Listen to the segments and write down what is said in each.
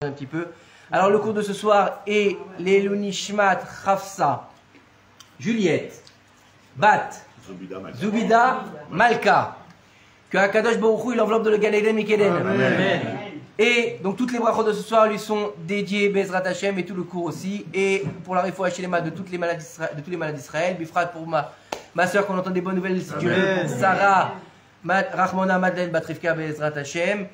Un petit peu. Alors le cours de ce soir est Leilou Nishmat Hafsa, Juliette, Bat, Zubida, Malka. Que Akadosh Baruch Hu il enveloppe de le Gan Eden Mikeden. Amen. Et donc toutes les brachot de ce soir lui sont dédiées, Bezrat Hashem, et tout le cours aussi. Et pour la Refoua Shelema de tous les malades d'Israël, Bifrat pour ma soeur qu'on entend des bonnes nouvelles si Dieu veut, Sarah, Rahmona, Madeleine, Batrifka, Bezrat Hashem.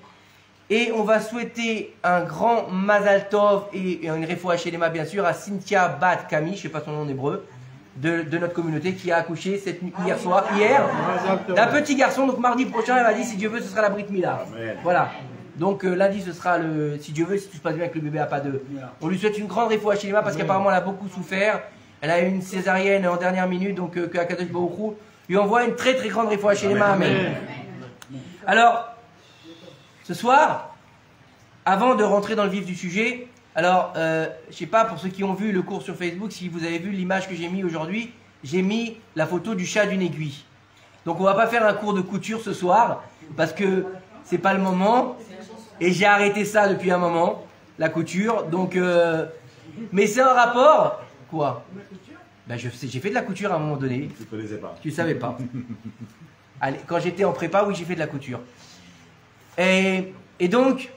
Et on va souhaiter un grand Mazal Tov et une Refoua Shelema bien sûr à Cynthia Bat Kami, je ne sais pas son nom en hébreu, de notre communauté qui a accouché hier, d'un petit garçon. Donc mardi prochain, elle m'a dit si Dieu veut ce sera la Brit Mila. Voilà. Donc lundi ce sera le, si Dieu veut, si tout se passe bien avec le bébé à pas de. On lui souhaite une grande Refoua Shelema parce qu'apparemment elle a beaucoup souffert. Elle a eu une césarienne en dernière minute, donc que Akadosh Baruch Hu lui envoie une très très grande Refoua Shelema. Amen. Alors, ce soir, avant de rentrer dans le vif du sujet, alors, je sais pas, pour ceux qui ont vu le cours sur Facebook, si vous avez vu l'image que j'ai mis aujourd'hui, j'ai mis la photo du chat d'une aiguille. Donc on va pas faire un cours de couture ce soir, parce que c'est pas le moment, et j'ai arrêté ça depuis un moment, la couture, donc, mais c'est un rapport, quoi? Ben j'ai fait de la couture à un moment donné. Tu ne connaissais pas. Tu savais pas. Allez, quand j'étais en prépa, oui, j'ai fait de la couture. Et donc,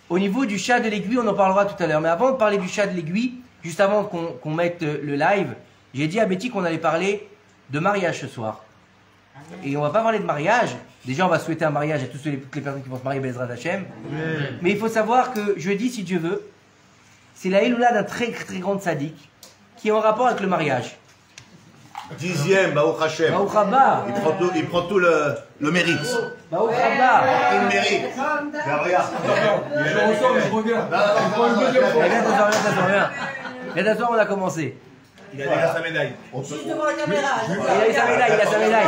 au niveau du chat de l'aiguille, on en parlera tout à l'heure. Mais avant de parler du chat de l'aiguille, juste avant qu'on mette le live, j'ai dit à Betty qu'on allait parler de mariage ce soir. Et on va pas parler de mariage. Déjà, on va souhaiter un mariage à toutes les personnes qui vont se marier, Bezrat Hashem. Mais il faut savoir que jeudi, si Dieu veut, c'est la Eloula d'un très très grand sadique qui est en rapport avec le mariage. 10e, Baruch Hashem. Baruch Haba. Il prend tout le mérite. Baruch Haba. Il le mérite. Regarde. Je ressors et je regarde. Viens t'asseoir, on a commencé. Il a déjà sa médaille. Juste devant la caméra. Il a eu sa médaille, il a sa médaille.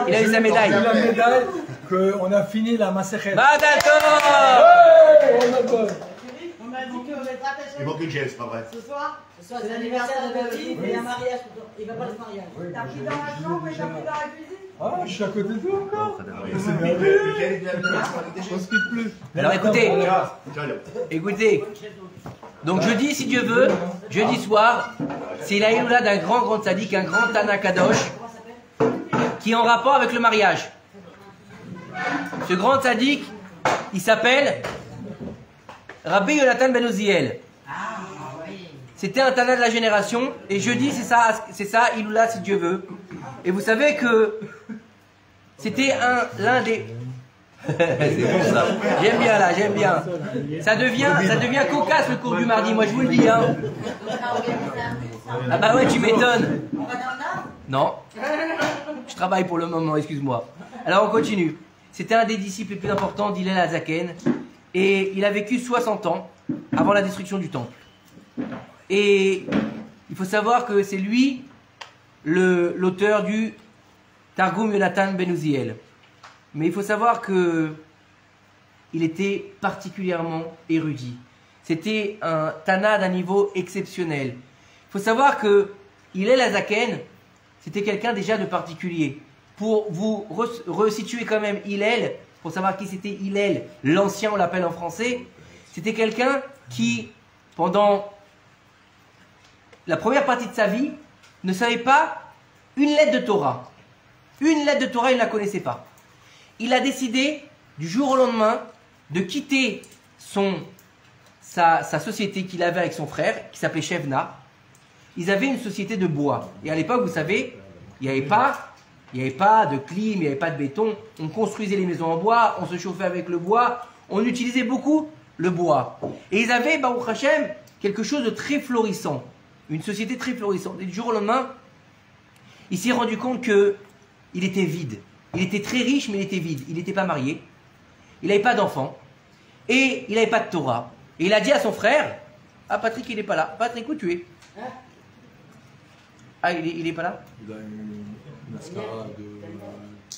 Il a eu sa médaille. Il a la médaille qu'on a fini la Masechet. Mazal Tov. On m'a dit que les rattachés. Il manque une chaise, c'est pas vrai. Ce soir, c'est l'anniversaire de Betty et un mariage. Il va pas se mariage. T'as pris dans la chambre et t'as pris dans la cuisine. Ah, je suis à côté de toi encore. On se quitte plus. Alors écoutez. Donc jeudi, si Dieu veut, jeudi soir, c'est la Eloula d'un grand sadique, un grand Tana Kadosh, qui est en rapport avec le mariage. Ce grand sadique, il s'appelle Rabbi Yonatan Ben Uziel. C'était un Tana de la génération, et jeudi, c'est ça, Eloula, si Dieu veut. Et vous savez que c'était l'un des... C'est bon ça. J'aime bien là, j'aime bien. Ça devient cocasse le cours du mardi, moi je vous le dis. Hein. Ah bah ouais, tu m'étonnes. Non. Je travaille pour le moment, excuse-moi. Alors on continue. C'était un des disciples les plus importants d'Hillel Hazaken. Et il a vécu 60 ans avant la destruction du temple. Et il faut savoir que c'est lui l'auteur du Targum Yonatan Ben Uziel. Mais il faut savoir que il était particulièrement érudit. C'était un Tana d'un niveau exceptionnel. Il faut savoir que Hillel Hazaken, c'était quelqu'un déjà de particulier. Pour vous resituer quand même Hillel, pour savoir qui c'était Hillel, l'ancien on l'appelle en français, c'était quelqu'un qui, pendant la première partie de sa vie, ne savait pas une lettre de Torah. Une lettre de Torah, il ne la connaissait pas. Il a décidé, du jour au lendemain, de quitter sa société qu'il avait avec son frère, qui s'appelait Shevna. Ils avaient une société de bois. Et à l'époque, vous savez, il n'y avait pas de clim, il n'y avait pas de béton. On construisait les maisons en bois, on se chauffait avec le bois, on utilisait beaucoup le bois. Et ils avaient, Baruch Hashem, quelque chose de très florissant. Une société très florissante. Et du jour au lendemain, il s'est rendu compte qu'il était vide. Il était très riche, mais il était vide. Il n'était pas marié. Il n'avait pas d'enfant. Et il n'avait pas de Torah. Et il a dit à son frère, ah Patrick, il n'est pas là. Patrick, où tu es? Ah, il n'est pas là? Il a une mascara de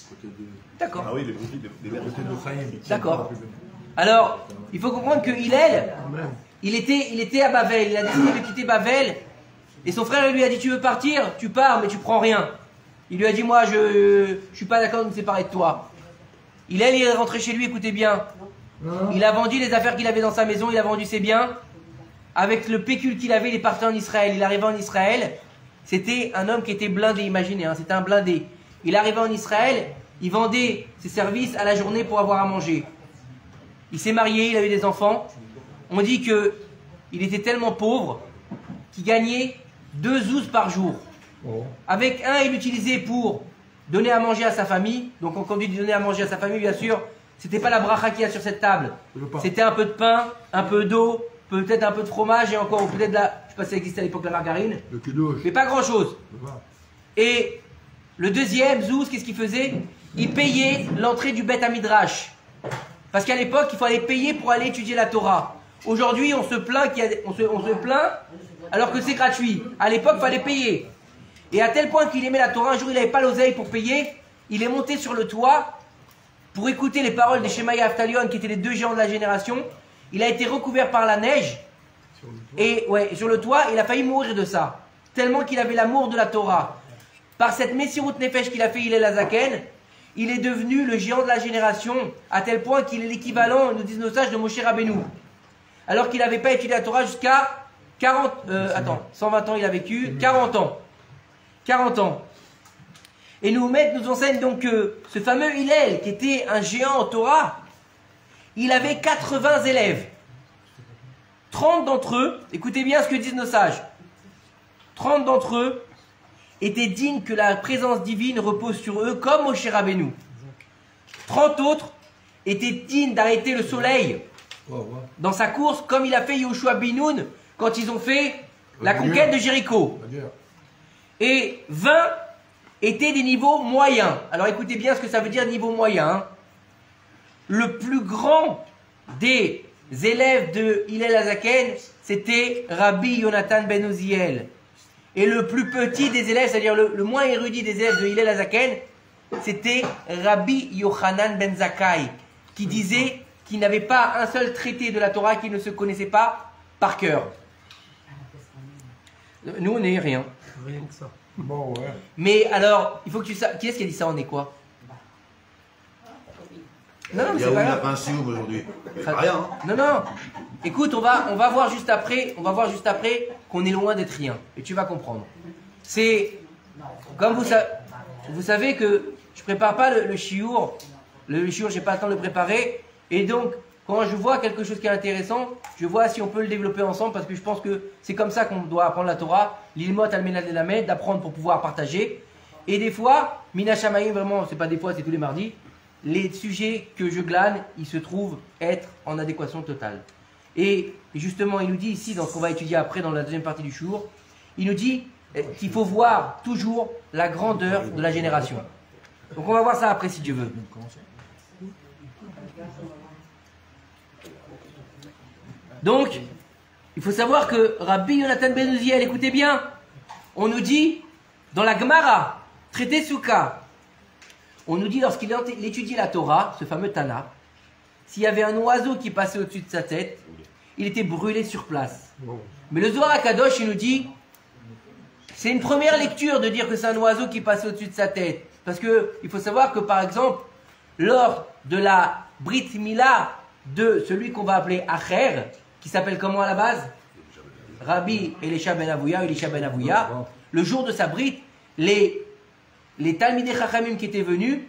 côté de... D'accord. Ah oui, des verres. Côté de Chaim. D'accord. Alors, il faut comprendre que Hillel, il était à Bavel. Il a décidé de quitter Bavel. Et son frère lui a dit, tu veux partir? Tu pars, mais tu prends rien. Il lui a dit, moi, je suis pas d'accord de me séparer de toi. Il est rentré chez lui, écoutez bien. Il a vendu les affaires qu'il avait dans sa maison, il a vendu ses biens. Avec le pécule qu'il avait, il est parti en Israël. Il est arrivé en Israël. C'était un homme qui était blindé, imaginez, hein, c'était un blindé. Il est arrivé en Israël, il vendait ses services à la journée pour avoir à manger. Il s'est marié, il a eu des enfants. On dit qu'il était tellement pauvre qu'il gagnait 2 zouz par jour. Avec un, il l'utilisait pour donner à manger à sa famille. Donc quand on dit donner à manger à sa famille, bien sûr, c'était pas la bracha qu'il y a sur cette table. C'était un peu de pain, un peu d'eau, peut-être un peu de fromage et encore peut-être je sais pas si ça existait à l'époque la margarine. Mais pas grand chose. Et le deuxième, Zouz, qu'est-ce qu'il faisait? Il payait l'entrée du Beth Midrash. Parce qu'à l'époque, il fallait payer pour aller étudier la Torah. Aujourd'hui, on se plaint on se plaint alors que c'est gratuit. À l'époque, il fallait payer. Et à tel point qu'il aimait la Torah, un jour il n'avait pas l'oseille pour payer, il est monté sur le toit pour écouter les paroles des Shemaya Aftalion, qui étaient les 2 géants de la génération. Il a été recouvert par la neige, et sur le toit, il a failli mourir de ça, tellement qu'il avait l'amour de la Torah. Par cette Messirut Nefesh qu'il a fait, Hillel Hazaken, il est devenu le géant de la génération, à tel point qu'il est l'équivalent, nous disent nos sages, de Moshe Rabbeinu. Alors qu'il n'avait pas étudié la Torah jusqu'à 120 ans il a vécu, 40 ans. 40 ans. Et nous enseigne donc que ce fameux Hillel, qui était un géant en Torah, il avait 80 élèves. 30 d'entre eux, écoutez bien ce que disent nos sages, 30 d'entre eux étaient dignes que la présence divine repose sur eux comme Moshe Rabbeinu. 30 autres étaient dignes d'arrêter le soleil dans sa course comme il a fait Yoshua bin Nun quand ils ont fait la conquête de Jéricho. Et 20 étaient des niveaux moyens. Alors écoutez bien ce que ça veut dire niveau moyen. Hein. Le plus grand des élèves de Hillel Hazaken, c'était Rabbi Yonatan ben Uziel. Et le plus petit des élèves, c'est-à-dire le moins érudit des élèves de Hillel Hazaken, c'était Rabbi Yochanan ben Zakkai, qui disait qu'il n'avait pas un seul traité de la Torah qu'il ne se connaissait pas par cœur. Nous, on n'est rien. Rien que ça. Bon, ouais. Mais alors, il faut que tu saches. Qui est-ce qui a dit ça? On est quoi? Non, mais Il y a où la pension aujourd'hui? Rien. Hein. Non. Écoute, on va voir juste après. On va voir juste après qu'on est loin d'être rien. Et tu vas comprendre. C'est comme vous savez que je prépare pas le chiour. Le chiour, j'ai pas le temps de le préparer. Et donc, quand je vois quelque chose qui est intéressant, je vois si on peut le développer ensemble parce que je pense que c'est comme ça qu'on doit apprendre la Torah, l'ilmot al-menad el-lamed, d'apprendre pour pouvoir partager. Et des fois, Mina Shamayim, vraiment, c'est pas des fois, c'est tous les mardis, les sujets que je glane, ils se trouvent être en adéquation totale. Et justement, il nous dit ici, dans ce qu'on va étudier après dans la deuxième partie du jour, il nous dit qu'il faut voir toujours la grandeur de la génération. Donc on va voir ça après si Dieu veut. Donc, il faut savoir que Rabbi Yonatan ben Uziel, écoutez bien, on nous dit, dans la Gemara, traité Souka, on nous dit lorsqu'il étudiait la Torah, ce fameux Tana, s'il y avait un oiseau qui passait au-dessus de sa tête, il était brûlé sur place. Mais le Zohar HaKadosh, il nous dit, c'est une première lecture de dire que c'est un oiseau qui passait au-dessus de sa tête. Parce qu'il faut savoir que, par exemple, lors de la Brit Mila de celui qu'on va appeler Acher, qui s'appelle comment à la base? Rabbi Elisha ben Avouya, le jour de sa brite, les Talmidei Chachamim qui étaient venus,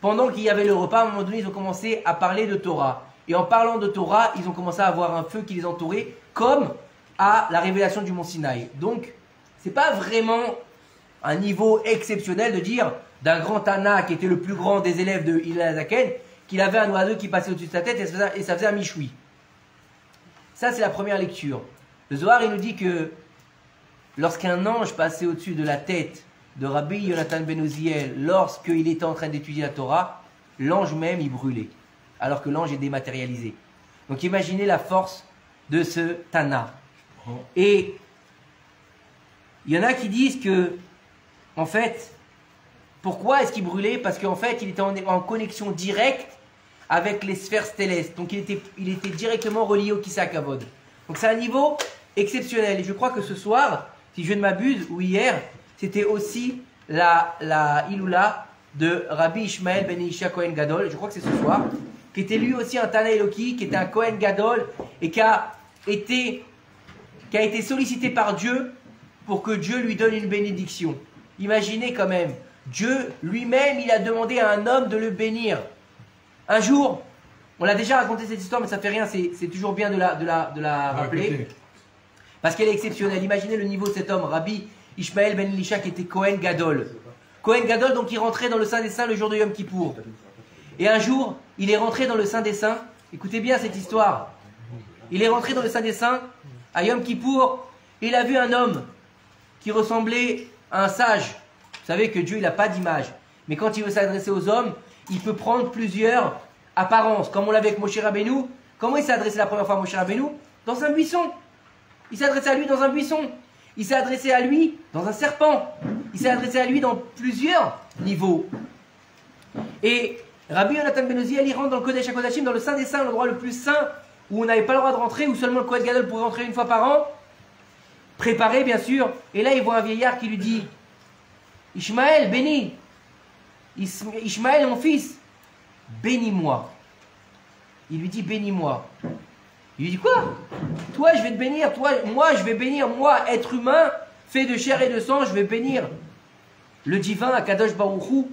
pendant qu'il y avait le repas, à un moment donné, ils ont commencé à parler de Torah. Et en parlant de Torah, ils ont commencé à avoir un feu qui les entourait, comme à la révélation du mont Sinaï. Donc, c'est pas vraiment un niveau exceptionnel de dire d'un grand Tana qui était le plus grand des élèves de Hillel Hazaken, qu'il avait un oiseau qui passait au-dessus de sa tête et ça faisait un michoui. Ça, c'est la première lecture. Le Zohar, il nous dit que lorsqu'un ange passait au-dessus de la tête de Rabbi Yonatan ben Uziel, lorsqu'il était en train d'étudier la Torah, l'ange même, il brûlait, alors que l'ange est dématérialisé. Donc imaginez la force de ce Tana. Et il y en a qui disent que, en fait, pourquoi est-ce qu'il brûlait? Parce qu'en fait, il était en connexion directe avec les sphères célestes. Donc il était directement relié au Kisei HaKavod. Donc c'est un niveau exceptionnel. Et je crois que ce soir, si je ne m'abuse, ou hier, c'était aussi la Iloula de Rabbi Ishmael ben Isha Kohen Gadol. Je crois que c'est ce soir. qui était lui aussi un Tana Eloki, qui était un Kohen Gadol, et qui a été sollicité par Dieu pour que Dieu lui donne une bénédiction. Imaginez quand même, Dieu lui-même, il a demandé à un homme de le bénir. Un jour, on l'a déjà raconté cette histoire, mais ça fait rien, c'est toujours bien de la rappeler. Parce qu'elle est exceptionnelle. Imaginez le niveau de cet homme, Rabbi Ishmael ben Elisha, qui était Kohen Gadol. Kohen Gadol, donc il rentrait dans le Saint des Saints le jour de Yom Kippour. Et un jour, il est rentré dans le Saint des Saints. Écoutez bien cette histoire. Il est rentré dans le Saint des Saints à Yom Kippour. Et il a vu un homme qui ressemblait à un sage. Vous savez que Dieu, il n'a pas d'image. Mais quand il veut s'adresser aux hommes, il peut prendre plusieurs apparences. Comme on l'avait avec Moshe Rabbeinu. Comment il s'est adressé la première fois à Moshe Rabbeinu? Dans un buisson. Il s'est adressé à lui dans un buisson. Il s'est adressé à lui dans un serpent. Il s'est adressé à lui dans plusieurs niveaux. Et Rabbi Yonatan ben Uziel, il rentre dans le Kodesh HaKodashim, dans le Saint des Saints, l'endroit le plus saint, où on n'avait pas le droit de rentrer, où seulement le Kohen Gadol pouvait rentrer une fois par an. Préparé, bien sûr. Et là, il voit un vieillard qui lui dit: Ishmaël, béni. Ishmaël, mon fils, bénis-moi. Il lui dit: bénis-moi. Il lui dit: quoi? Toi, je vais te bénir. Toi, moi, je vais bénir. Moi, être humain, fait de chair et de sang, je vais bénir le divin, Akadosh Baruch Hu.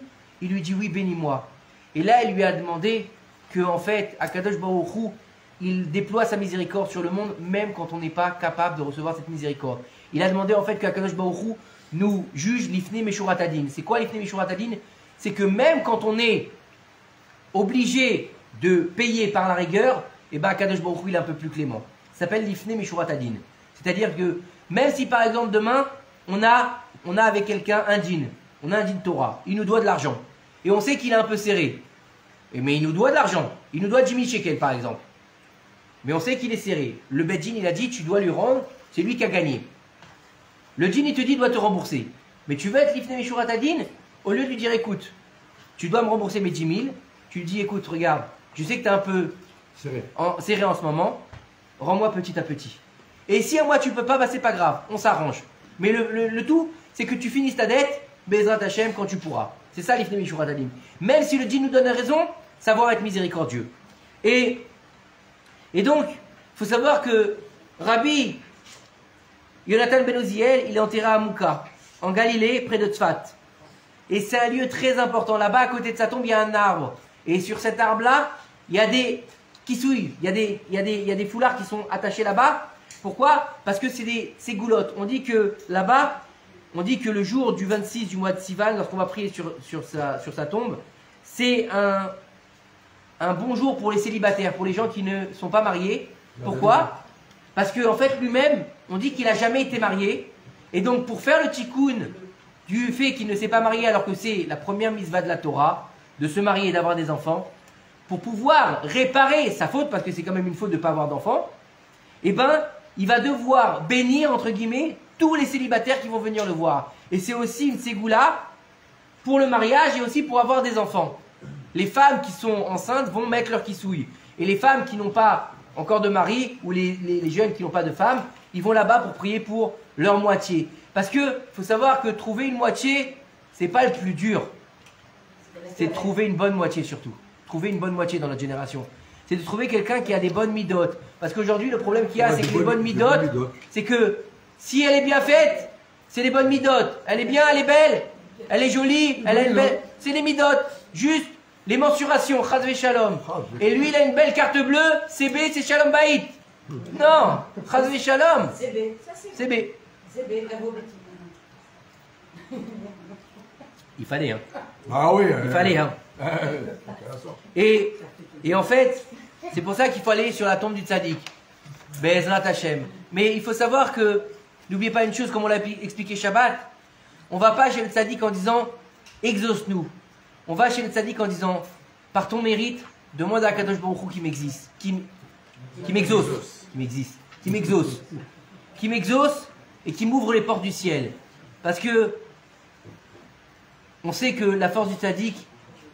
Il lui dit: oui, bénis-moi. Et là, il lui a demandé que, en fait, Akadosh Baruch Hu, il déploie sa miséricorde sur le monde, même quand on n'est pas capable de recevoir cette miséricorde. Il a demandé, en fait, qu'Akadosh Baruch Hu nous juge l'ifné meshurat hadin. C'est quoi l'ifné meshurat hadin? C'est que même quand on est obligé de payer par la rigueur, et bien Akadosh Baruch Hu, il est un peu plus clément. Ça s'appelle l'ifné meshurat hadin. C'est-à-dire que même si par exemple demain on a avec quelqu'un un din, on a un din Torah, il nous doit de l'argent et on sait qu'il est un peu serré, mais il nous doit de l'argent, il nous doit 10 000 shekels par exemple, mais on sait qu'il est serré. Le Beddin, il a dit: tu dois lui rendre, c'est lui qui a gagné. Le din, il te dit: doit te rembourser, mais tu veux être l'ifné meshurat hadin, au lieu de lui dire: écoute, tu dois me rembourser mes 10 000, tu lui dis: écoute, regarde, je sais que tu es un peu serré en ce moment, rends-moi petit à petit. Et si à moi tu peux pas, bah c'est pas grave, on s'arrange. Mais le tout, c'est que tu finisses ta dette, Bezrat Hashem, quand tu pourras. C'est ça l'ifné meshurat hadin. Même si le din nous donne raison, savoir être miséricordieux. Et donc, il faut savoir que Rabbi Yonatan ben Uziel, il est enterré à Mouka, en Galilée, près de Tzfat. Et c'est un lieu très important. Là-bas, à côté de sa tombe, il y a un arbre. Et sur cet arbre-là, il y a des kissouilles, il y a des foulards qui sont attachés là-bas. Pourquoi? Parce que c'est des goulottes. On dit que là-bas, on dit que le jour du 26 du mois de Sivan, lorsqu'on va prier sur sa tombe, c'est un bon jour pour les célibataires, pour les gens qui ne sont pas mariés. Pourquoi? Parce qu'en fait, lui-même, on dit qu'il n'a jamais été marié. Et donc, pour faire le tikkun du fait qu'il ne s'est pas marié alors que c'est la première mitzvah de la Torah, de se marier et d'avoir des enfants, pour pouvoir réparer sa faute, parce que c'est quand même une faute de ne pas avoir d'enfants, eh ben, il va devoir bénir, entre guillemets, tous les célibataires qui vont venir le voir. Et c'est aussi une ségoula pour le mariage et aussi pour avoir des enfants. Les femmes qui sont enceintes vont mettre leur kissouille. Et les femmes qui n'ont pas encore de mari, ou les jeunes qui n'ont pas de femme, ils vont là-bas pour prier pour leur moitié. Parce que faut savoir que trouver une moitié, c'est pas le plus dur. C'est de trouver une bonne moitié surtout. Trouver une bonne moitié dans notre génération. C'est de trouver quelqu'un qui a des bonnes midotes. Parce qu'aujourd'hui, le problème qu'il y a, c'est que les bonnes midotes, c'est que si elle est bien faite, c'est les bonnes midotes. Elle est bien, elle est belle, elle est jolie, elle a une belle... C'est les midotes. Juste les mensurations, chas v'shalom. Et lui, il a une belle carte bleue, CB, c'est Shalom Baït. Non, chas v'shalom. CB. CB. CB, un beau petit. Il fallait, hein. Ah oui. Il fallait, hein. Et en fait, c'est pour ça qu'il faut aller sur la tombe du tzaddik. Be'ezrat Hashem. Mais il faut savoir que, n'oubliez pas une chose, comme on l'a expliqué Shabbat, on ne va pas chez le tzaddik en disant exauce-nous. On va chez le tzaddik en disant par ton mérite, demande à Kadosh Baruch Hu qui m'existe, qui m'exauce, qui m'exauce et qui m'ouvre les portes du ciel. Parce que on sait que la force du tzaddik,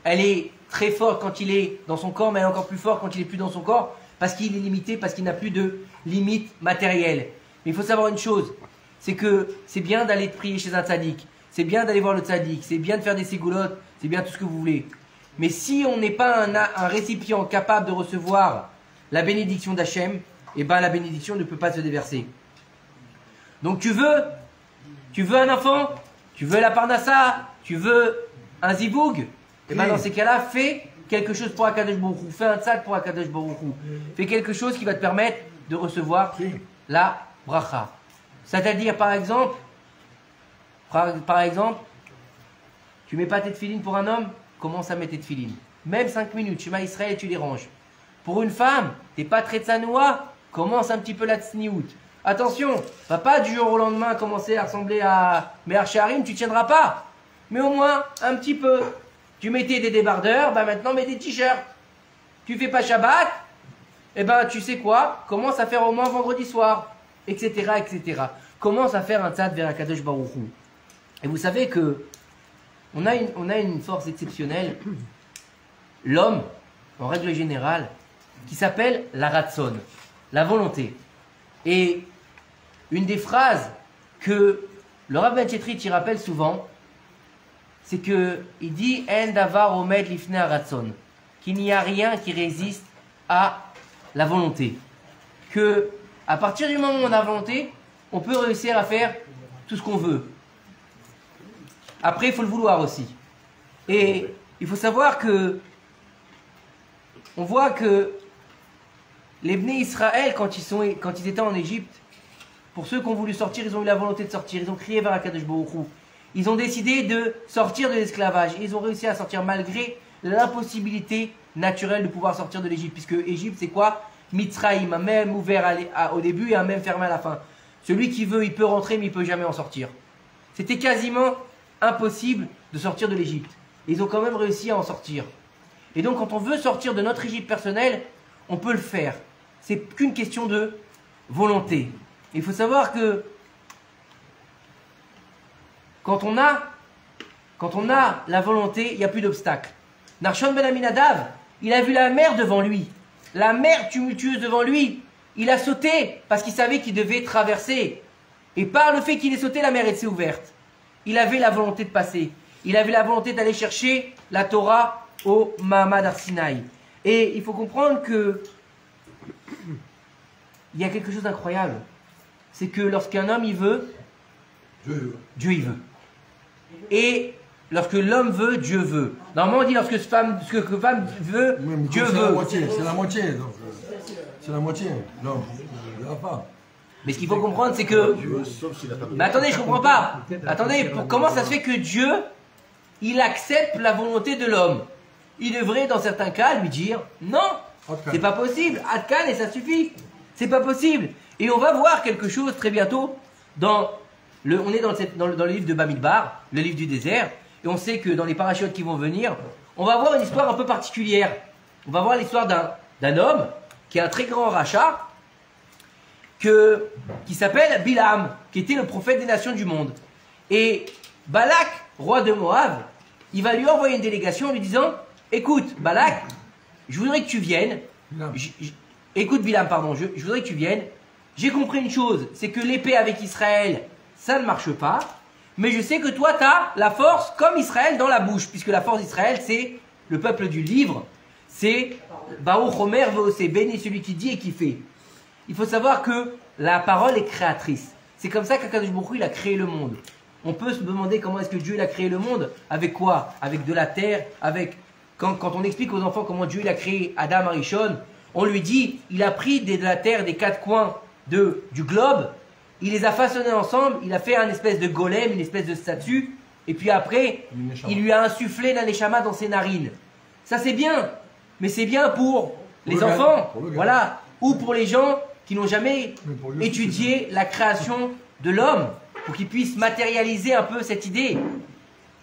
elle est très forte quand il est dans son corps, mais elle est encore plus forte quand il n'est plus dans son corps, parce qu'il est limité, parce qu'il n'a plus de limites matérielles. Mais il faut savoir une chose, c'est que c'est bien d'aller prier chez un tzaddik, c'est bien d'aller voir le tzaddik, c'est bien de faire des ségoulottes, c'est bien tout ce que vous voulez. Mais si on n'est pas un récipient capable de recevoir la bénédiction d'Hachem, eh ben la bénédiction ne peut pas se déverser. Donc tu veux un enfant, tu veux la parnassa, tu veux un ziboug, et ben dans ces cas-là, fais quelque chose pour Akadosh Baruch Hu, fais un tzad pour Akadosh Baruch Hu, fais quelque chose qui va te permettre de recevoir la bracha. C'est-à-dire par exemple, tu mets pas tes tefilines pour un homme, commence à mettre tes tefilines. Même 5 minutes, Shema Israël et tu les ranges. Pour une femme, t'es pas très tsanoua, commence un petit peu la tsniout. Attention, va pas du jour au lendemain commencer à ressembler à Me'ar Sharim, tu tiendras pas. Mais au moins, un petit peu. Tu mettais des débardeurs, bah maintenant mets des t-shirts. Tu fais pas Shabbat, eh ben tu sais quoi, commence à faire au moins vendredi soir, etc., etc. Commence à faire un tzad vers Akadosh Baruch Hu. Et vous savez que on a une force exceptionnelle, l'homme, en règle générale, qui s'appelle la ratson, la volonté. Et une des phrases que le Rav Ben Chetrit y rappelle souvent, c'est que il dit En davar omed lifnei haratson, qu'il n'y a rien qui résiste à la volonté. Que à partir du moment où on a volonté, on peut réussir à faire tout ce qu'on veut. Après, il faut le vouloir aussi. Et il faut savoir que on voit que les Bnei Israël, quand ils étaient en Égypte, pour ceux qui ont voulu sortir, ils ont eu la volonté de sortir. Ils ont crié vers Akadosh Baruch Hu. Ils ont décidé de sortir de l'esclavage. Ils ont réussi à sortir malgré l'impossibilité naturelle de pouvoir sortir de l'Égypte. Puisque Égypte, c'est quoi? Mitzraïm, un même ouvert au début et un même fermé à la fin. Celui qui veut, il peut rentrer, mais il ne peut jamais en sortir. C'était quasiment impossible de sortir de l'Égypte. Ils ont quand même réussi à en sortir. Et donc, quand on veut sortir de notre Égypte personnelle, on peut le faire. C'est qu'une question de volonté. Il faut savoir que quand on a la volonté, il n'y a plus d'obstacle. Narshon ben Aminadav, il a vu la mer devant lui, la mer tumultueuse devant lui. Il a sauté parce qu'il savait qu'il devait traverser. Et par le fait qu'il ait sauté, la mer était ouverte. Il avait la volonté de passer. Il avait la volonté d'aller chercher la Torah au Mahamad Arsinaï. Et il faut comprendre que il y a quelque chose d'incroyable. C'est que lorsqu'un homme il veut, Dieu il veut. Et lorsque l'homme veut, Dieu veut. Normalement on dit lorsque femme veut, Dieu veut. C'est la moitié. C'est la moitié. Non, pas. Mais ce qu'il faut comprendre c'est que... Mais attendez, je ne comprends pas. Attendez, comment ça se fait que Dieu, il accepte la volonté de l'homme? Il devrait dans certains cas lui dire non, c'est pas possible, Adkan et ça suffit. C'est pas possible. Et on va voir quelque chose très bientôt on est dans le livre de Bamidbar, le livre du désert, et on sait que dans les parachutes qui vont venir, on va voir une histoire un peu particulière. On va voir l'histoire d'un homme qui est un très grand rachat, qui s'appelle Bilam, qui était le prophète des nations du monde. Et Balak, roi de Moab, il va lui envoyer une délégation en lui disant écoute, Balak, je voudrais que tu viennes. Écoute, Bilam, pardon, je voudrais que tu viennes. J'ai compris une chose, c'est que l'épée avec Israël, ça ne marche pas. Mais je sais que toi, tu as la force comme Israël dans la bouche. Puisque la force d'Israël, c'est le peuple du livre. C'est Baruch Omer Ve'oseh, béni celui qui dit et qui fait. Il faut savoir que la parole est créatrice. C'est comme ça qu'Akadosh Baruch Hu, il a créé le monde. On peut se demander comment est-ce que Dieu il a créé le monde. Avec quoi? Avec de la terre, avec... Quand on explique aux enfants comment Dieu il a créé Adam Arishon, on lui dit, il a pris de la terre des 4 coins du globe, il les a façonnés ensemble, il a fait un espèce de golem, une espèce de statue, et puis après, il lui a insufflé la neshama dans ses narines. Ça c'est bien, mais c'est bien pour les enfants, voilà, ou pour les gens qui n'ont jamais étudié la création de l'homme, pour qu'ils puissent matérialiser un peu cette idée.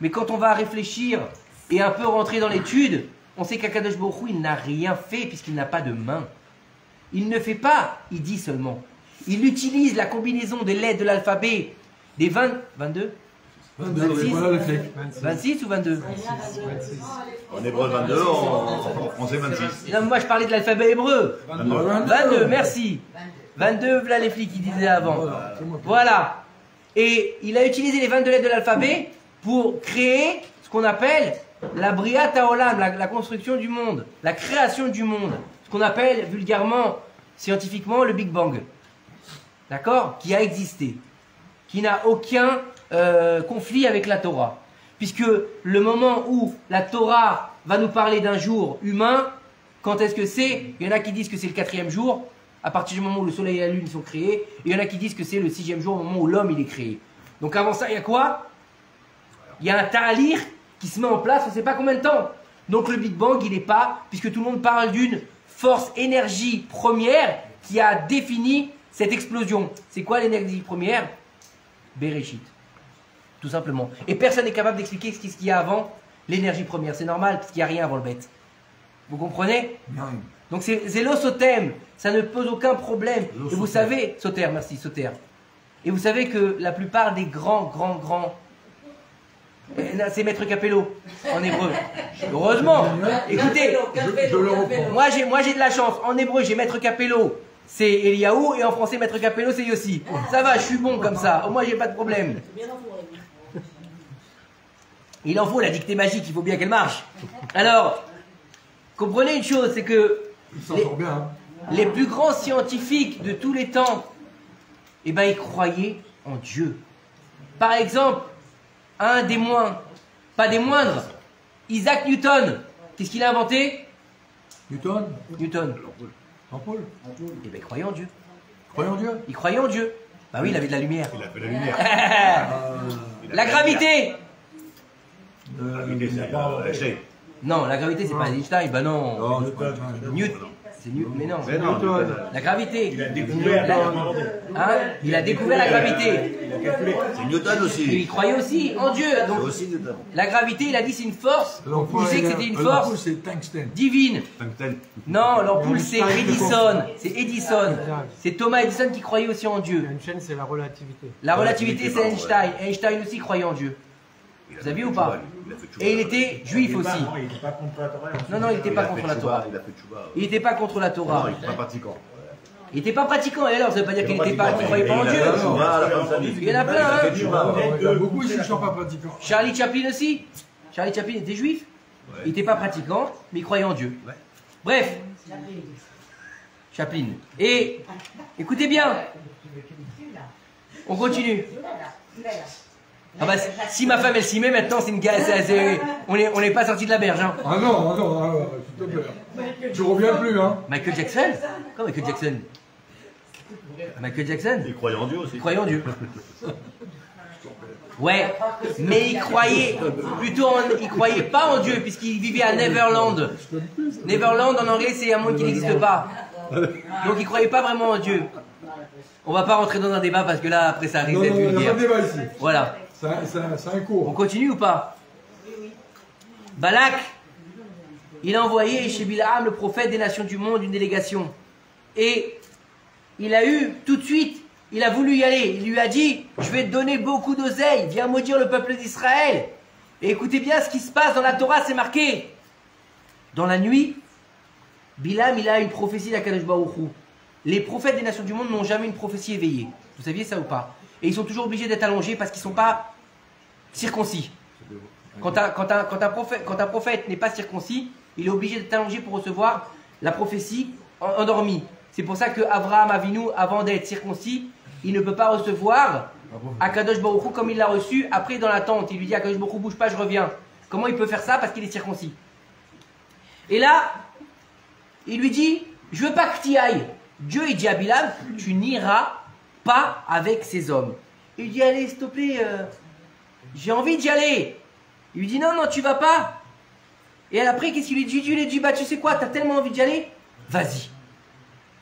Mais quand on va réfléchir et un peu rentrer dans l'étude, on sait qu'Akadosh Baruch Hu, il n'a rien fait puisqu'il n'a pas de main. Il ne fait pas, il dit seulement. Il utilise la combinaison des lettres de l'alphabet des 22 26 26 ou 22 En hébreu 22, en français 26. Non, moi je parlais de l'alphabet hébreu. 22, merci. 22, voilà les flics qui disaient avant. Voilà. Et il a utilisé les 22 lettres de l'alphabet pour créer ce qu'on appelle la Briat Haolam, la construction du monde, la création du monde, ce qu'on appelle vulgairement, scientifiquement, le Big Bang. D'accord? Qui a existé, qui n'a aucun conflit avec la Torah. Puisque le moment où la Torah va nous parler d'un jour humain, quand est-ce que c'est? Il y en a qui disent que c'est le 4e jour, à partir du moment où le soleil et la lune sont créés, et il y en a qui disent que c'est le 6e jour, au moment où l'homme il est créé. Donc avant ça, il y a quoi? Il y a un ta'alir qui se met en place, on ne sait pas combien de temps. Donc le Big Bang, il n'est pas, puisque tout le monde parle d'une force énergie première qui a défini cette explosion. C'est quoi l'énergie première? Bereshit. Tout simplement. Et personne n'est capable d'expliquer ce qu'il y a avant l'énergie première. C'est normal, parce qu'il n'y a rien avant le bête. Vous comprenez? Donc c'est Zélo-Sotem, ça ne pose aucun problème. Et vous savez, Soter, merci, Soter. Et vous savez que la plupart des grands, c'est Maître Capello, en hébreu. Heureusement. Écoutez, Je le reprends. moi j'ai de la chance. En hébreu, j'ai Maître Capello, c'est Eliaou, et en français, Maître Capello, c'est Yossi. Ça va, je suis bon comme ça. Au moins, j'ai pas de problème. Il en faut la dictée magique, il faut bien qu'elle marche. Alors, comprenez une chose, c'est que Il s'en sort bien. Hein. les plus grands scientifiques de tous les temps, eh ben, ils croyaient en Dieu. Par exemple, un des moins, pas des moindres, Isaac Newton. Qu'est-ce qu'il a inventé? Newton, Newton. Ampoule. Eh ben, il croyait en Dieu. Croyez en Dieu. Il croyait en Dieu. Bah oui, il avait de la lumière. Il a fait la lumière. La gravité. La gravité, c'est Einstein. Non, la gravité, c'est pas Einstein. Bah non. Non, c'est pas Newton. C'est Newton. Mais non. Mais non, La gravité. il a découvert. Hein? Il a découvert la gravité. Il a calculé. C'est Newton Et aussi. il croyait aussi en Dieu. C'est Donc, aussi Newton. la gravité, il a dit c'est une force. Il disait que c'était une L'ampoule, force c'est tungstène. divine. Tungstène. Non, l'ampoule, c'est Edison. C'est Edison. C'est Thomas Edison qui croyait aussi en Dieu. Einstein, c'est la relativité. La relativité, c'est Einstein. Einstein aussi croyait en Dieu. Vous saviez ou pas? Et il était juif aussi. Il n'était pas contre la Torah. Non, non, il n'était pas contre la Torah. Il a fait Tchouba. Il n'était pas contre la Non, Torah. il n'était pas pratiquant. Il n'était pas pratiquant. Et alors, ça veut pas dire qu'il n'était pas, qu'il croyait pas en Dieu. Il y en a plein, hein. Il y en a beaucoup ici qui ne sont pas pratiquants. Charlie Chaplin aussi. Charlie Chaplin était juif. Il n'était pas pratiquant, mais il croyait en Dieu. Bref. Chaplin. Et écoutez bien. On continue. Ah bah si ma femme elle s'y met maintenant, c'est une on n'est pas sorti de la berge, hein. Ah non, s'il te plaît. Tu reviens plus, hein. Michael Jackson? Comment Michael Jackson? Michael Jackson? Il croyait en Dieu aussi. Il croyait en Dieu. Ouais, mais il croyait il croyait pas en Dieu puisqu'il vivait à Neverland. Neverland en anglais c'est un mot qui n'existe pas. Donc il croyait pas vraiment en Dieu. On va pas rentrer dans un débat parce que là après ça risque Non, d'être non, il n'y a vulgaire. pas de débat ici. Voilà. C'est un On cours. continue ou pas? Balak, il a envoyé chez Bilaam, le prophète des nations du monde, une délégation. Et il a eu tout de suite, il a voulu y aller. Il lui a dit, je vais te donner beaucoup d'oseille, viens maudire le peuple d'Israël. Et écoutez bien ce qui se passe dans la Torah, c'est marqué. Dans la nuit, Bilaam, il a une prophétie d'Akadosh Baruch Hu. Les prophètes des nations du monde n'ont jamais une prophétie éveillée. Vous saviez ça ou pas? Et ils sont toujours obligés d'être allongés parce qu'ils ne sont pas circoncis. Quand un prophète n'est pas circoncis, il est obligé d'être allongé pour recevoir la prophétie endormie. C'est pour ça que Abraham Avinu, avant d'être circoncis, il ne peut pas recevoir Akadosh Baruch Hu comme il l'a reçu après dans la tente. Il lui dit Akadosh Baruch Hu, bouge pas, je reviens. Comment il peut faire ça? Parce qu'il est circoncis. Et là, il lui dit, je veux pas que tu y ailles. Dieu, il dit à Bilam, tu n'iras pas avec ces hommes. Il dit, allez, s'il te plaît, j'ai envie d'y aller. Il lui dit, non, non, tu vas pas. Et après, qu'est-ce qu'il lui dit? Il lui dit, bah, tu sais quoi, t'as tellement envie d'y aller? Vas-y.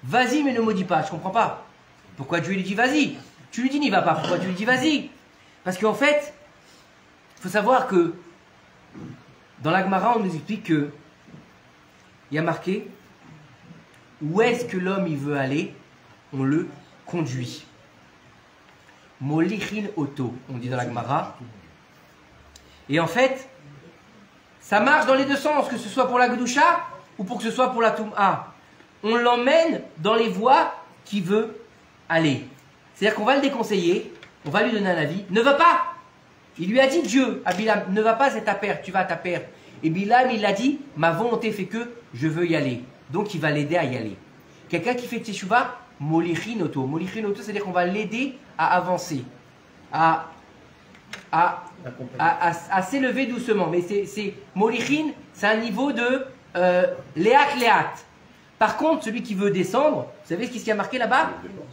Vas-y, mais ne maudis pas, je comprends pas. Pourquoi Dieu lui dit, vas-y? Tu lui dis, n'y va pas. Pourquoi tu lui dis, vas-y? Parce qu'en fait, il faut savoir que dans la Gemara, on nous explique que il y a marqué, où est-ce que l'homme il veut aller, on le conduit. Molichin auto, on dit dans la Gemara. Et en fait, ça marche dans les deux sens, que ce soit pour la Gdusha ou pour que ce soit pour la Toum'a. On l'emmène dans les voies qu'il veut aller. C'est-à-dire qu'on va le déconseiller, on va lui donner un avis. Ne va pas. Il lui a dit Dieu à Bilam, ne va pas, c'est ta perte, tu vas à ta perte. Et Bilam, il a dit, ma volonté fait que je veux y aller. Donc il va l'aider à y aller. Quelqu'un qui fait teshuva, molichin auto. Molichin auto, c'est-à-dire qu'on va l'aider à avancer, à s'élever doucement. Mais c'est molichin, c'est un niveau de léat. Par contre, celui qui veut descendre, vous savez ce qui est marqué là-bas?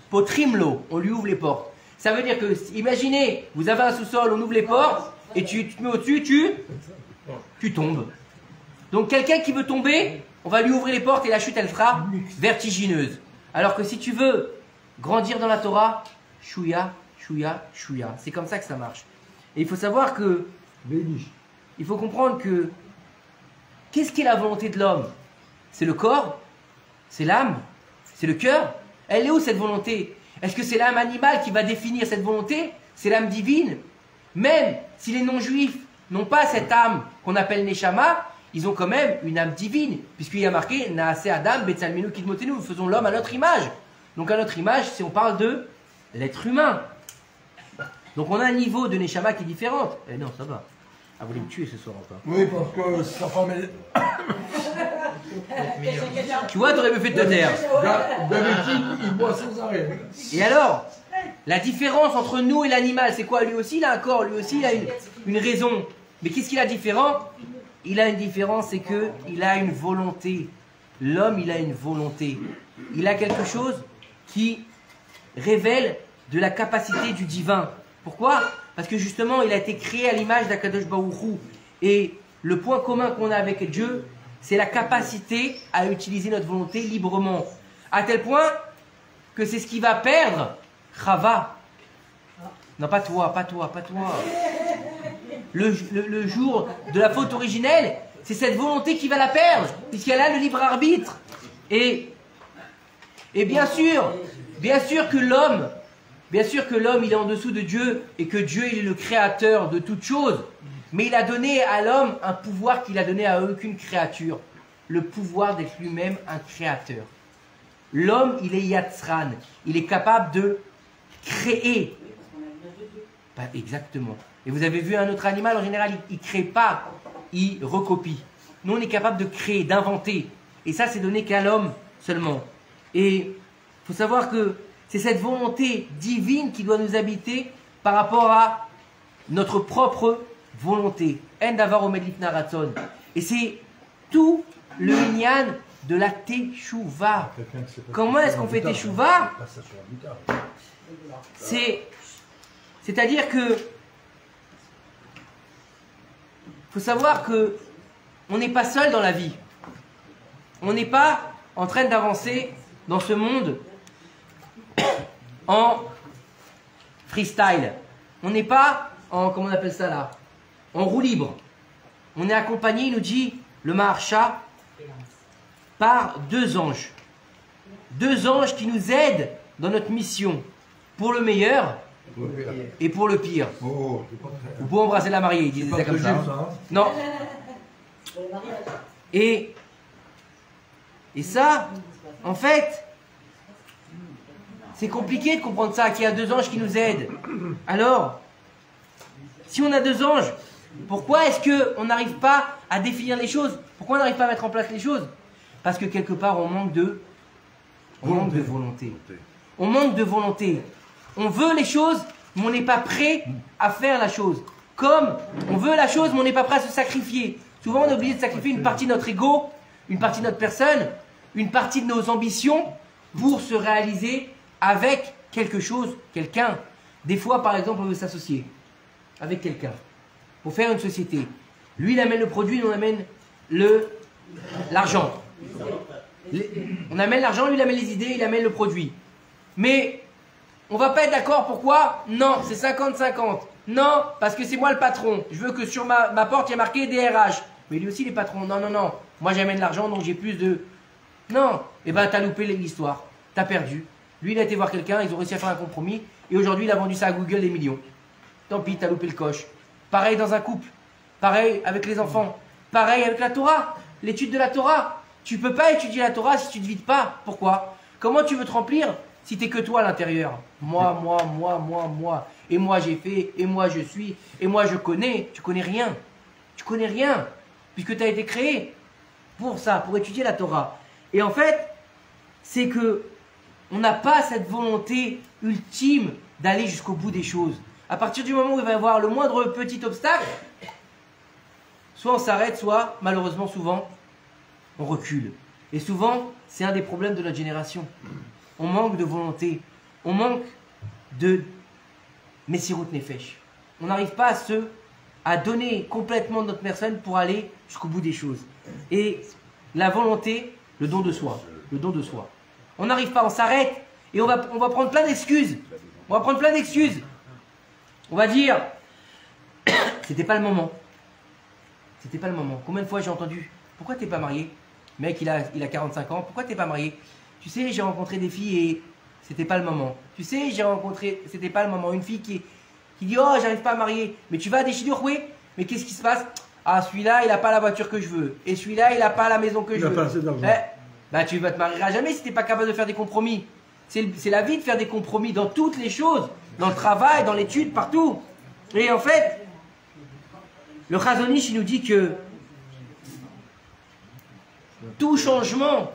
Potrimlo, on lui ouvre les portes. Ça veut dire que, imaginez, vous avez un sous-sol, on ouvre les portes, et tu te mets au-dessus, tu tombes. Donc quelqu'un qui veut tomber, on va lui ouvrir les portes et la chute, elle sera vertigineuse. Alors que si tu veux grandir dans la Torah, chouïa, chouïa, chouïa. C'est comme ça que ça marche. Et il faut savoir que, il faut comprendre que, qu'est-ce qu'est la volonté de l'homme? C'est le corps? C'est l'âme? C'est le cœur? Elle est où cette volonté? Est-ce que c'est l'âme animale qui va définir cette volonté? C'est l'âme divine? Même si les non-juifs n'ont pas cette âme qu'on appelle Neshama, ils ont quand même une âme divine, puisqu'il y a marqué Naase Adam, Betsalmenu Kidmotenu, nous faisons l'homme à notre image. Donc à notre image, si on parle de l'être humain. Donc on a un niveau de Neshama qui est différent. Eh non, ça va. Ah, vous voulez me tuer ce soir encore? Oui, parce que sa femme est... Tu vois, t'aurais mieux fait de te taire. D'habitude, il boit sans arrêt. Et alors, la différence entre nous et l'animal, c'est quoi? Lui aussi, il a un corps, lui aussi, il a une raison. Mais qu'est-ce qu'il a de différent? Il a une différence, c'est qu'il a une volonté. L'homme, il a une volonté. Il a quelque chose qui révèle de la capacité du divin. Pourquoi? Parce que justement, il a été créé à l'image d'Akadosh Baruch Hu. Et le point commun qu'on a avec Dieu, c'est la capacité à utiliser notre volonté librement. À tel point que c'est ce qui va perdre Chava. Non, pas toi, pas toi, pas toi. Le jour de la faute originelle, c'est cette volonté qui va la perdre, puisqu'elle a le libre arbitre. Et bien sûr que l'homme, il est en dessous de Dieu, et que Dieu, il est le créateur de toutes choses. Mais il a donné à l'homme un pouvoir qu'il a donné à aucune créature. Le pouvoir d'être lui-même un créateur. L'homme, il est Yatzran. Il est capable de créer. Pas exactement. Et vous avez vu un autre animal, en général, il ne crée pas, il recopie. Nous, on est capable de créer, d'inventer. Et ça, c'est donné qu'à l'homme seulement. Et il faut savoir que c'est cette volonté divine qui doit nous habiter par rapport à notre propre volonté. En davar omed lifnei ratzon. Et c'est tout le inyan de la teshuva. Comment est-ce qu'on fait teshuva? C'est-à-dire que faut savoir que on n'est pas seul dans la vie. On n'est pas en train d'avancer dans ce monde en freestyle. On n'est pas en, comment on appelle ça là, en roue libre. On est accompagné, il nous dit, le Maharsha, par deux anges. Deux anges qui nous aident dans notre mission, pour le meilleur et pour le pire. Ou pour embrasser la mariée, il disait ça comme ça. Hein. Non. Et ça, en fait, c'est compliqué de comprendre ça, qu'il y a deux anges qui nous aident. Alors, si on a deux anges, pourquoi est-ce qu'on n'arrive pas à définir les choses? Pourquoi on n'arrive pas à mettre en place les choses? Parce que quelque part, on manque de volonté. On manque de volonté. On veut les choses, mais on n'est pas prêt à faire la chose. Comme on veut la chose, mais on n'est pas prêt à se sacrifier. Souvent, on est obligé de sacrifier une partie de notre ego, une partie de notre personne, une partie de nos ambitions pour se réaliser avec quelque chose, quelqu'un. Des fois, par exemple, on veut s'associer avec quelqu'un pour faire une société. Lui, il amène le produit, nous, on amène l'argent. On amène l'argent, lui, il amène les idées, il amène le produit. Mais on va pas être d'accord, pourquoi? Non, c'est 50-50. Non, parce que c'est moi le patron. Je veux que sur ma porte, il y a marqué DRH. Mais lui aussi, il est patron. Non, non, non. Moi, j'amène l'argent, donc j'ai plus de... Non. Eh ben, t'as loupé l'histoire. T'as perdu. Lui, il a été voir quelqu'un, ils ont réussi à faire un compromis. Et aujourd'hui, il a vendu ça à Google des millions. Tant pis, t'as loupé le coche. Pareil dans un couple. Pareil avec les enfants. Pareil avec la Torah. L'étude de la Torah. Tu peux pas étudier la Torah si tu ne te vides pas. Pourquoi? Comment tu veux te remplir si t'es que toi à l'intérieur? Moi. Et moi j'ai fait, et moi je suis, et moi je connais. Tu connais rien. Tu connais rien. puisque tu as été créé pour ça, pour étudier la Torah. Et en fait, c'est que on n'a pas cette volonté ultime d'aller jusqu'au bout des choses. À partir du moment où il va y avoir le moindre petit obstacle, soit on s'arrête, soit, malheureusement, souvent, on recule. Et souvent, c'est un des problèmes de notre génération. On manque de volonté. On manque de Messirut Nefesh. On n'arrive pas à donner complètement notre personne pour aller jusqu'au bout des choses. Et la volonté, le don de soi. Le don de soi. On n'arrive pas, on s'arrête et on va prendre plein d'excuses. On va prendre plein d'excuses. On va dire, c'était pas le moment. C'était pas le moment. Combien de fois j'ai entendu, pourquoi t'es pas marié? Mec, il a 45 ans, pourquoi t'es pas marié? Tu sais, j'ai rencontré des filles et c'était pas le moment. Tu sais, c'était pas le moment. Une fille qui dit, oh, j'arrive pas à marier. Mais tu vas à des chidouches, oui. Mais qu'est-ce qui se passe? Ah, celui-là, il a pas la voiture que je veux. Et celui-là, il a pas la maison que je veux. Il a pas assez d'argent. Bah, tu vas te marier à jamais si t'es pas capable de faire des compromis. C'est la vie de faire des compromis dans toutes les choses. Dans le travail, dans l'étude, partout. Et en fait, le Chazon Ish, il nous dit que tout changement.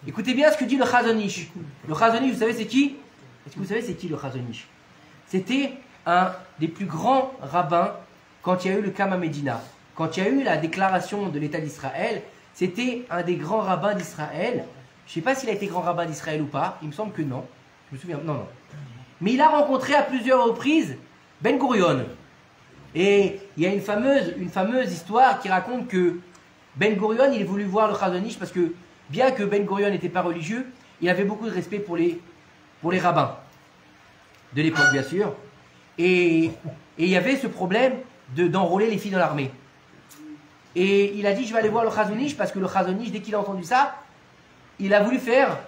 Écoutez bien ce que dit le Chazon Ish. Le Chazon Ish, vous savez c'est qui? Est-ce que vous savez c'est qui le Chazon Ish? C'était un des plus grands rabbins quand il y a eu le Kama Medina. Quand il y a eu la déclaration de l'État d'Israël, c'était un des grands rabbins d'Israël. Je ne sais pas s'il a été grand rabbin d'Israël ou pas. Il me semble que non. Je me souviens. Non. Mais il a rencontré à plusieurs reprises Ben Gurion. Et il y a une fameuse histoire qui raconte que Ben Gurion, il est voulu voir le Chazon Ish parce que, bien que Ben Gurion n'était pas religieux, il avait beaucoup de respect pour les rabbins de l'époque, bien sûr. Et il y avait ce problème d'enrôler les filles dans l'armée. Et il a dit, je vais aller voir le Chazon Ish parce que le Chazon Ish, dès qu'il a entendu ça, il a voulu faire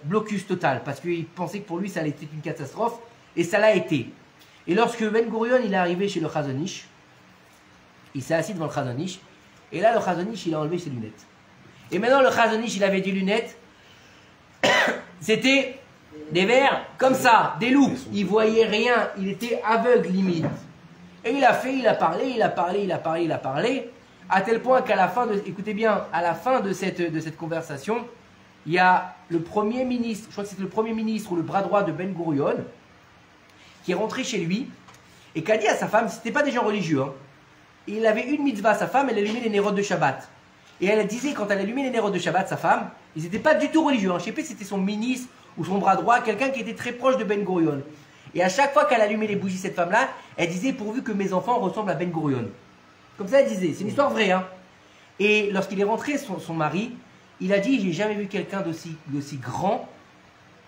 blocus total parce qu'il pensait que pour lui ça allait être une catastrophe et ça l'a été. Et lorsque Ben Gurion il est arrivé chez le Chazon Ish, il s'est assis devant le Chazon Ish et là le Chazon Ish il a enlevé ses lunettes. Et maintenant le Chazon Ish il avait des lunettes, c'était des verres comme ça, des loupes, il voyait rien, il était aveugle limite. Et il a parlé, à tel point qu'à la fin de, écoutez bien, à la fin de cette conversation, il y a le premier ministre, je crois que c'était le premier ministre ou le bras droit de Ben Gurion, qui est rentré chez lui et qui a dit à sa femme, c'était pas des gens religieux, hein, il avait une mitzvah, sa femme, elle allumait les nérodes de Shabbat. Et elle disait, quand elle allumait les nérodes de Shabbat, sa femme, ils n'étaient pas du tout religieux, hein, je sais pas si c'était son ministre ou son bras droit, quelqu'un qui était très proche de Ben Gurion. Et à chaque fois qu'elle allumait les bougies, cette femme-là, elle disait, pourvu que mes enfants ressemblent à Ben Gurion. Comme ça, elle disait, c'est une histoire vraie, hein. Et lorsqu'il est rentré, son mari, il a dit, j'ai jamais vu quelqu'un d'aussi grand,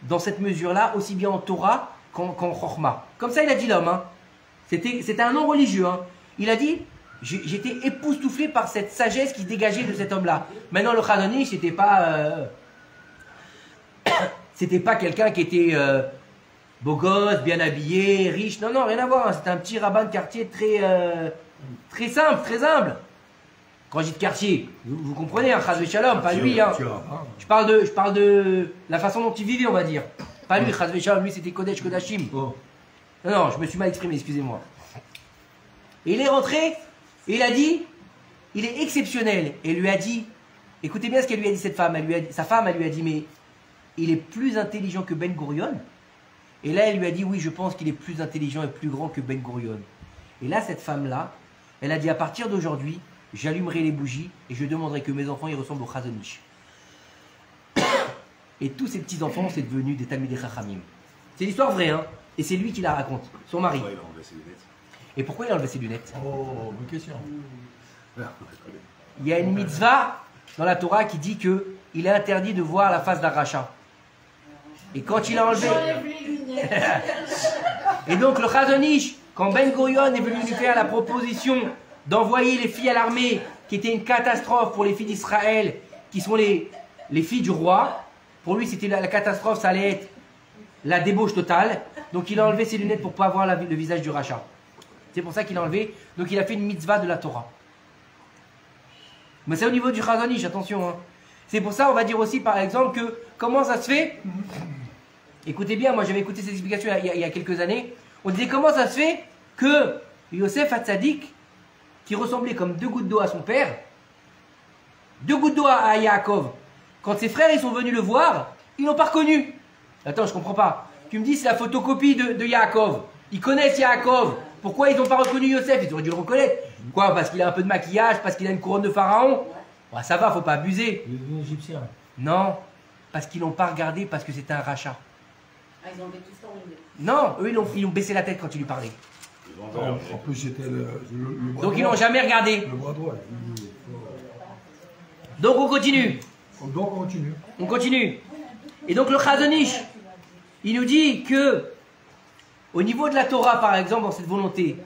dans cette mesure-là, aussi bien en Torah qu'en Chokhmah. Comme ça, il a dit l'homme, hein. C'était un non religieux, hein. Il a dit, j'étais époustouflé par cette sagesse qui dégageait de cet homme-là. Maintenant, le Chazon Ish, c'était pas quelqu'un qui était beau gosse, bien habillé, riche. Non, rien à voir, hein. C'était un petit rabbin de quartier très simple, très humble. Quand je dis de quartier, vous comprenez, hein, Chaz Shalom, pas lui. Hein. Je parle de la façon dont il vivait, on va dire. Pas lui, Chaz Shalom, lui c'était Kodesh Kodashim. Oh. Non, je me suis mal exprimé, excusez-moi. Et il est rentré, et il a dit, il est exceptionnel. Et il lui a dit, écoutez bien ce qu'elle lui a dit cette femme. Sa femme, elle lui a dit, mais il est plus intelligent que Ben Gurion. Et là, elle lui a dit, oui, je pense qu'il est plus intelligent et plus grand que Ben Gurion. Et là, cette femme-là, elle a dit, à partir d'aujourd'hui, j'allumerai les bougies et je demanderai que mes enfants y ressemblent au Chazon Ish. Et tous ces petits-enfants, c'est devenu des Talmidei Chachamim. C'est l'histoire vraie, hein. Et c'est lui qui la raconte, son mari. Pourquoi il a enlevé ses lunettes? Et pourquoi il a enlevé ses lunettes? Oh, bonne question. Il y a une mitzvah dans la Torah qui dit qu'il est interdit de voir la face d'un rachat. Et quand il a enlevé... Et donc le Chazon Ish, quand Ben Gurion est venu lui faire la proposition d'envoyer les filles à l'armée, qui était une catastrophe pour les filles d'Israël, qui sont les filles du roi, pour lui c'était la catastrophe, ça allait être la débauche totale. Donc il a enlevé ses lunettes pour ne pas voir le visage du rachat. C'est pour ça qu'il a enlevé. Donc il a fait une mitzvah de la Torah. Mais c'est au niveau du Chazon Ish, attention. Hein. C'est pour ça on va dire aussi par exemple que comment ça se fait. Écoutez bien, moi j'avais écouté ces explications il y a quelques années. On disait comment ça se fait que Yosef Hatzadik, qui ressemblait comme 2 gouttes d'eau à son père, 2 gouttes d'eau à Yaakov. Quand ses frères ils sont venus le voir, ils l'ont pas reconnu. Attends, je comprends pas. Tu me dis c'est la photocopie de Yaakov. Ils connaissent Yaakov. Pourquoi ils n'ont pas reconnu Yosef? Ils auraient dû le reconnaître. Quoi? Parce qu'il a un peu de maquillage, parce qu'il a une couronne de pharaon? Bah, ça va, faut pas abuser. Les Égyptiens. Non, parce qu'ils l'ont pas regardé, parce que c'était un rachat. Ah, ils ont enlevé tout ça, Non, eux ils ont baissé la tête quand ils lui parlaient. En plus, c'était le bras Donc ils droit. l'ont jamais regardé. Le bras droit. Donc on continue. Donc, on continue. On continue. Et donc le Chazon Ish, il nous dit que au niveau de la Torah, par exemple, dans cette volonté,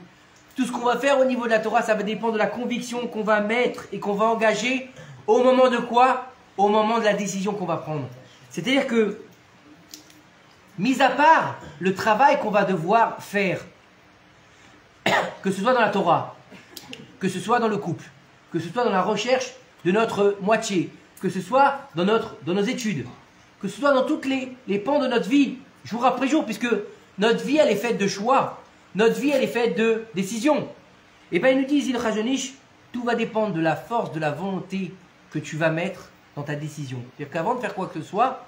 tout ce qu'on va faire au niveau de la Torah, ça va dépendre de la conviction qu'on va mettre et qu'on va engager au moment de quoi? Au moment de la décision qu'on va prendre. C'est-à-dire que, mis à part le travail qu'on va devoir faire, que ce soit dans la Torah, que ce soit dans le couple, que ce soit dans la recherche de notre moitié, que ce soit dans nos études, que ce soit dans toutes les pans de notre vie, jour après jour, puisque notre vie, elle est faite de choix, notre vie, elle est faite de décisions. Et bien, il nous dit ici le Chazon Ish, tout va dépendre de la force, de la volonté que tu vas mettre dans ta décision. C'est-à-dire qu'avant de faire quoi que ce soit,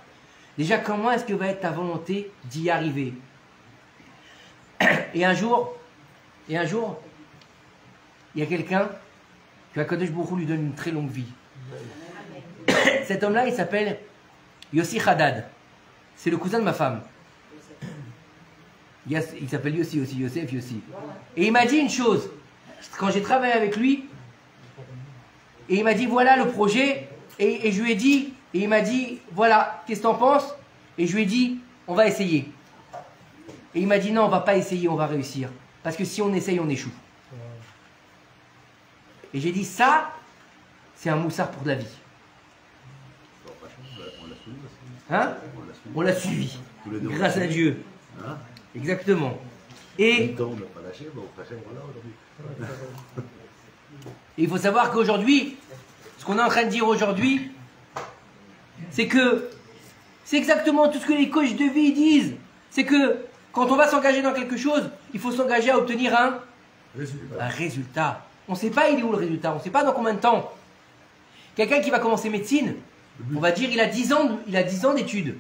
déjà, comment est-ce que va être ta volonté d'y arriver? Et un jour, il y a quelqu'un que Akadosh Baruch Hu lui donne une très longue vie. Cet homme-là, il s'appelle Yossi Haddad. C'est le cousin de ma femme. Il s'appelle Yossi aussi, Yosef Yossi. Et il m'a dit une chose, quand j'ai travaillé avec lui, et il m'a dit voilà le projet, et je lui ai dit, et il m'a dit voilà, qu'est-ce que t'en penses? Et je lui ai dit on va essayer. Et il m'a dit non, on va pas essayer, on va réussir. Parce que si on essaye, on échoue. Et j'ai dit ça, c'est un moussard pour la vie. Hein? On l'a suivi. Grâce à Dieu. Exactement. Et il faut savoir qu'aujourd'hui, ce qu'on est en train de dire aujourd'hui, c'est que c'est exactement tout ce que les coachs de vie disent. C'est que quand on va s'engager dans quelque chose, il faut s'engager à obtenir un résultat. On ne sait pas il est où le résultat, on ne sait pas dans combien de temps. Quelqu'un qui va commencer médecine, on va dire il a 10 ans d'études.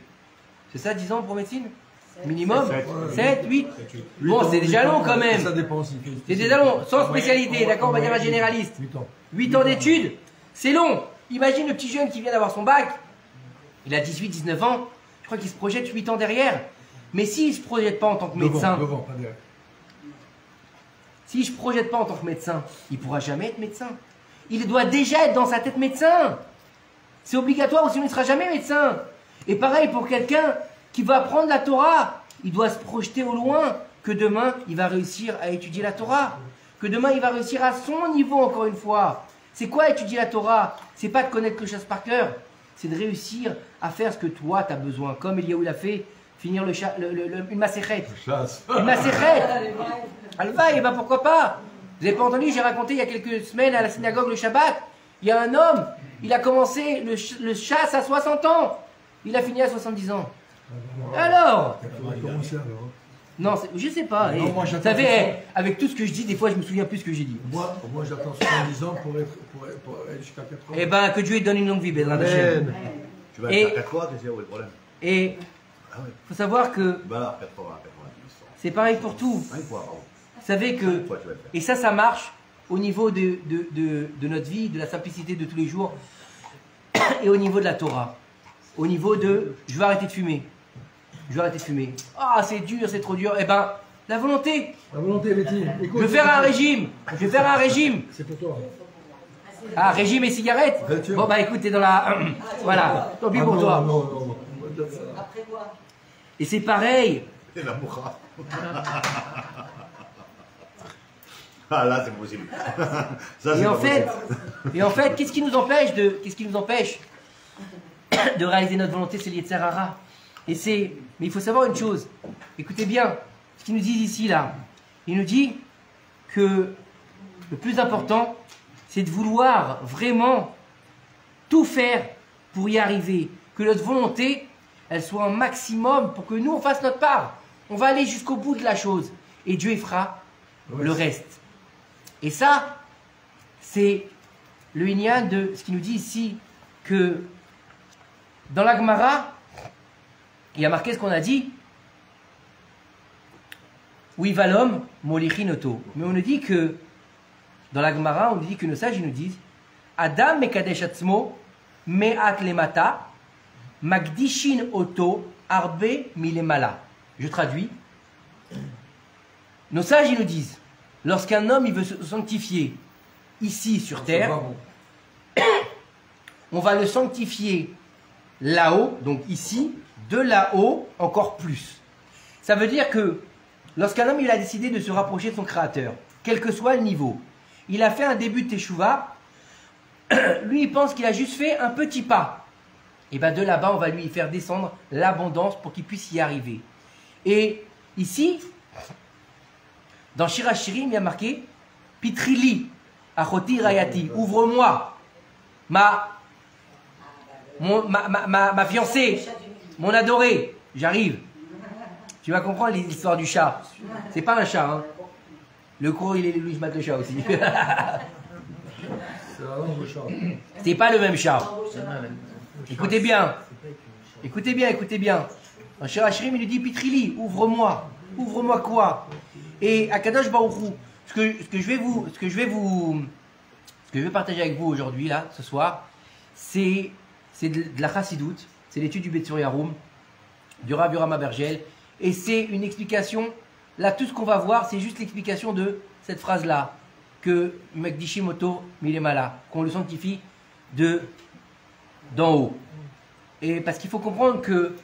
C'est ça 10 ans pour médecine? Minimum 7, 8. Bon, c'est déjà long quand même. Ça dépend aussi. C'est déjà long, sans spécialité, d'accord, on va dire un généraliste. 8 ans d'études, c'est long. Imagine le petit jeune qui vient d'avoir son bac, il a 18, 19 ans, je crois qu'il se projette 8 ans derrière. Mais s'il ne se projette pas en tant que médecin, s'il ne se projette pas en tant que médecin, il ne pourra jamais être médecin. Il doit déjà être dans sa tête médecin. C'est obligatoire ou sinon il ne sera jamais médecin. Et pareil pour quelqu'un qui va apprendre la Torah, il doit se projeter au loin que demain il va réussir à étudier la Torah. Que demain il va réussir à son niveau encore une fois. C'est quoi étudier la Torah? C'est pas de connaître le chasse par cœur. C'est de réussir à faire ce que toi tu as besoin. Comme Eliaou l'a fait, finir une maséchet. Une maséchet. Alva, et ben pourquoi pas? Vous n'avez pas entendu, j'ai raconté il y a quelques semaines à la synagogue le Shabbat, il y a un homme, il a commencé le chasse à 60 ans, il a fini à 70 ans. Alors? Non, je sais pas. Non, moi, vous savez, avec tout ce que je dis, des fois je me souviens plus ce que j'ai dit. Moi j'attends 70 ans pour être jusqu'à 80. Eh ben, que Dieu lui donne une longue vie, Bédra Hashem. Tu vas être à 80, c'est où le problème? Et il faut savoir que Bah, 80, 90. c'est pareil pour tout. Vous savez que, et ça marche au niveau de notre vie, de la simplicité de tous les jours, et au niveau de la Torah. Au niveau de, je vais arrêter de fumer. Je vais arrêter de fumer. Ah, c'est dur, c'est trop dur. Eh ben, la volonté. La volonté, Betty. Je vais faire un régime. Je vais faire un régime. C'est pour toi. Ah, régime et cigarette. Bon, bah écoute, t'es dans la... Voilà, tant pis pour toi. Non. Après quoi? Et c'est pareil. Et la moura. Ah là, c'est possible. Ça, Et en fait, qu'est-ce qui nous empêche de réaliser notre volonté? C'est l'Yetzer Hara. Mais il faut savoir une chose. Écoutez bien ce qu'il nous dit ici, là. Il nous dit que le plus important, c'est de vouloir vraiment tout faire pour y arriver. Que notre volonté, elle soit un maximum pour que nous, on fasse notre part. On va aller jusqu'au bout de la chose. Et Dieu, il fera le reste. Et ça, c'est le Inyan de ce qu'il nous dit ici, que dans la Gemara, il y a marqué ce qu'on a dit, oui, va l'homme, molichinoto. Mais on nous dit que, dans la Gemara, on nous dit que nos sages ils nous disent, Adam mekadesh atzmo, me'at lemata, magdishin oto, arbe milemala. Je traduis. Nos sages ils nous disent, lorsqu'un homme il veut se sanctifier ici sur terre, on va le sanctifier là-haut, donc ici, de là-haut encore plus. Ça veut dire que lorsqu'un homme il a décidé de se rapprocher de son créateur, quel que soit le niveau, il a fait un début de teshuva, lui il pense qu'il a juste fait un petit pas. Et bien de là-bas on va lui faire descendre l'abondance pour qu'il puisse y arriver. Et ici, dans Shir HaShirim, il y a marqué Pitrili, Achoti Rayati, ouvre-moi ma fiancée, mon adoré, j'arrive. Tu vas comprendre l'histoire du chat. C'est pas un chat, hein. Le cours, il est Louis Mat le chat aussi. C'est pas le même chat. Écoutez bien. Écoutez bien, écoutez bien. Dans Shir HaShirim, il lui dit Pitrili, ouvre-moi. Ouvre-moi quoi? Et Akadosh Baruch Hu, ce que je vais partager avec vous aujourd'hui, là, ce soir, c'est de la chassidoute, c'est l'étude du Betsur Yaroum, du Rav Yoram Abergel, et c'est une explication, là tout ce qu'on va voir, c'est juste l'explication de cette phrase-là, que Mekdishim Oto Milemala, qu'on le sanctifie d'en haut. Et parce qu'il faut comprendre que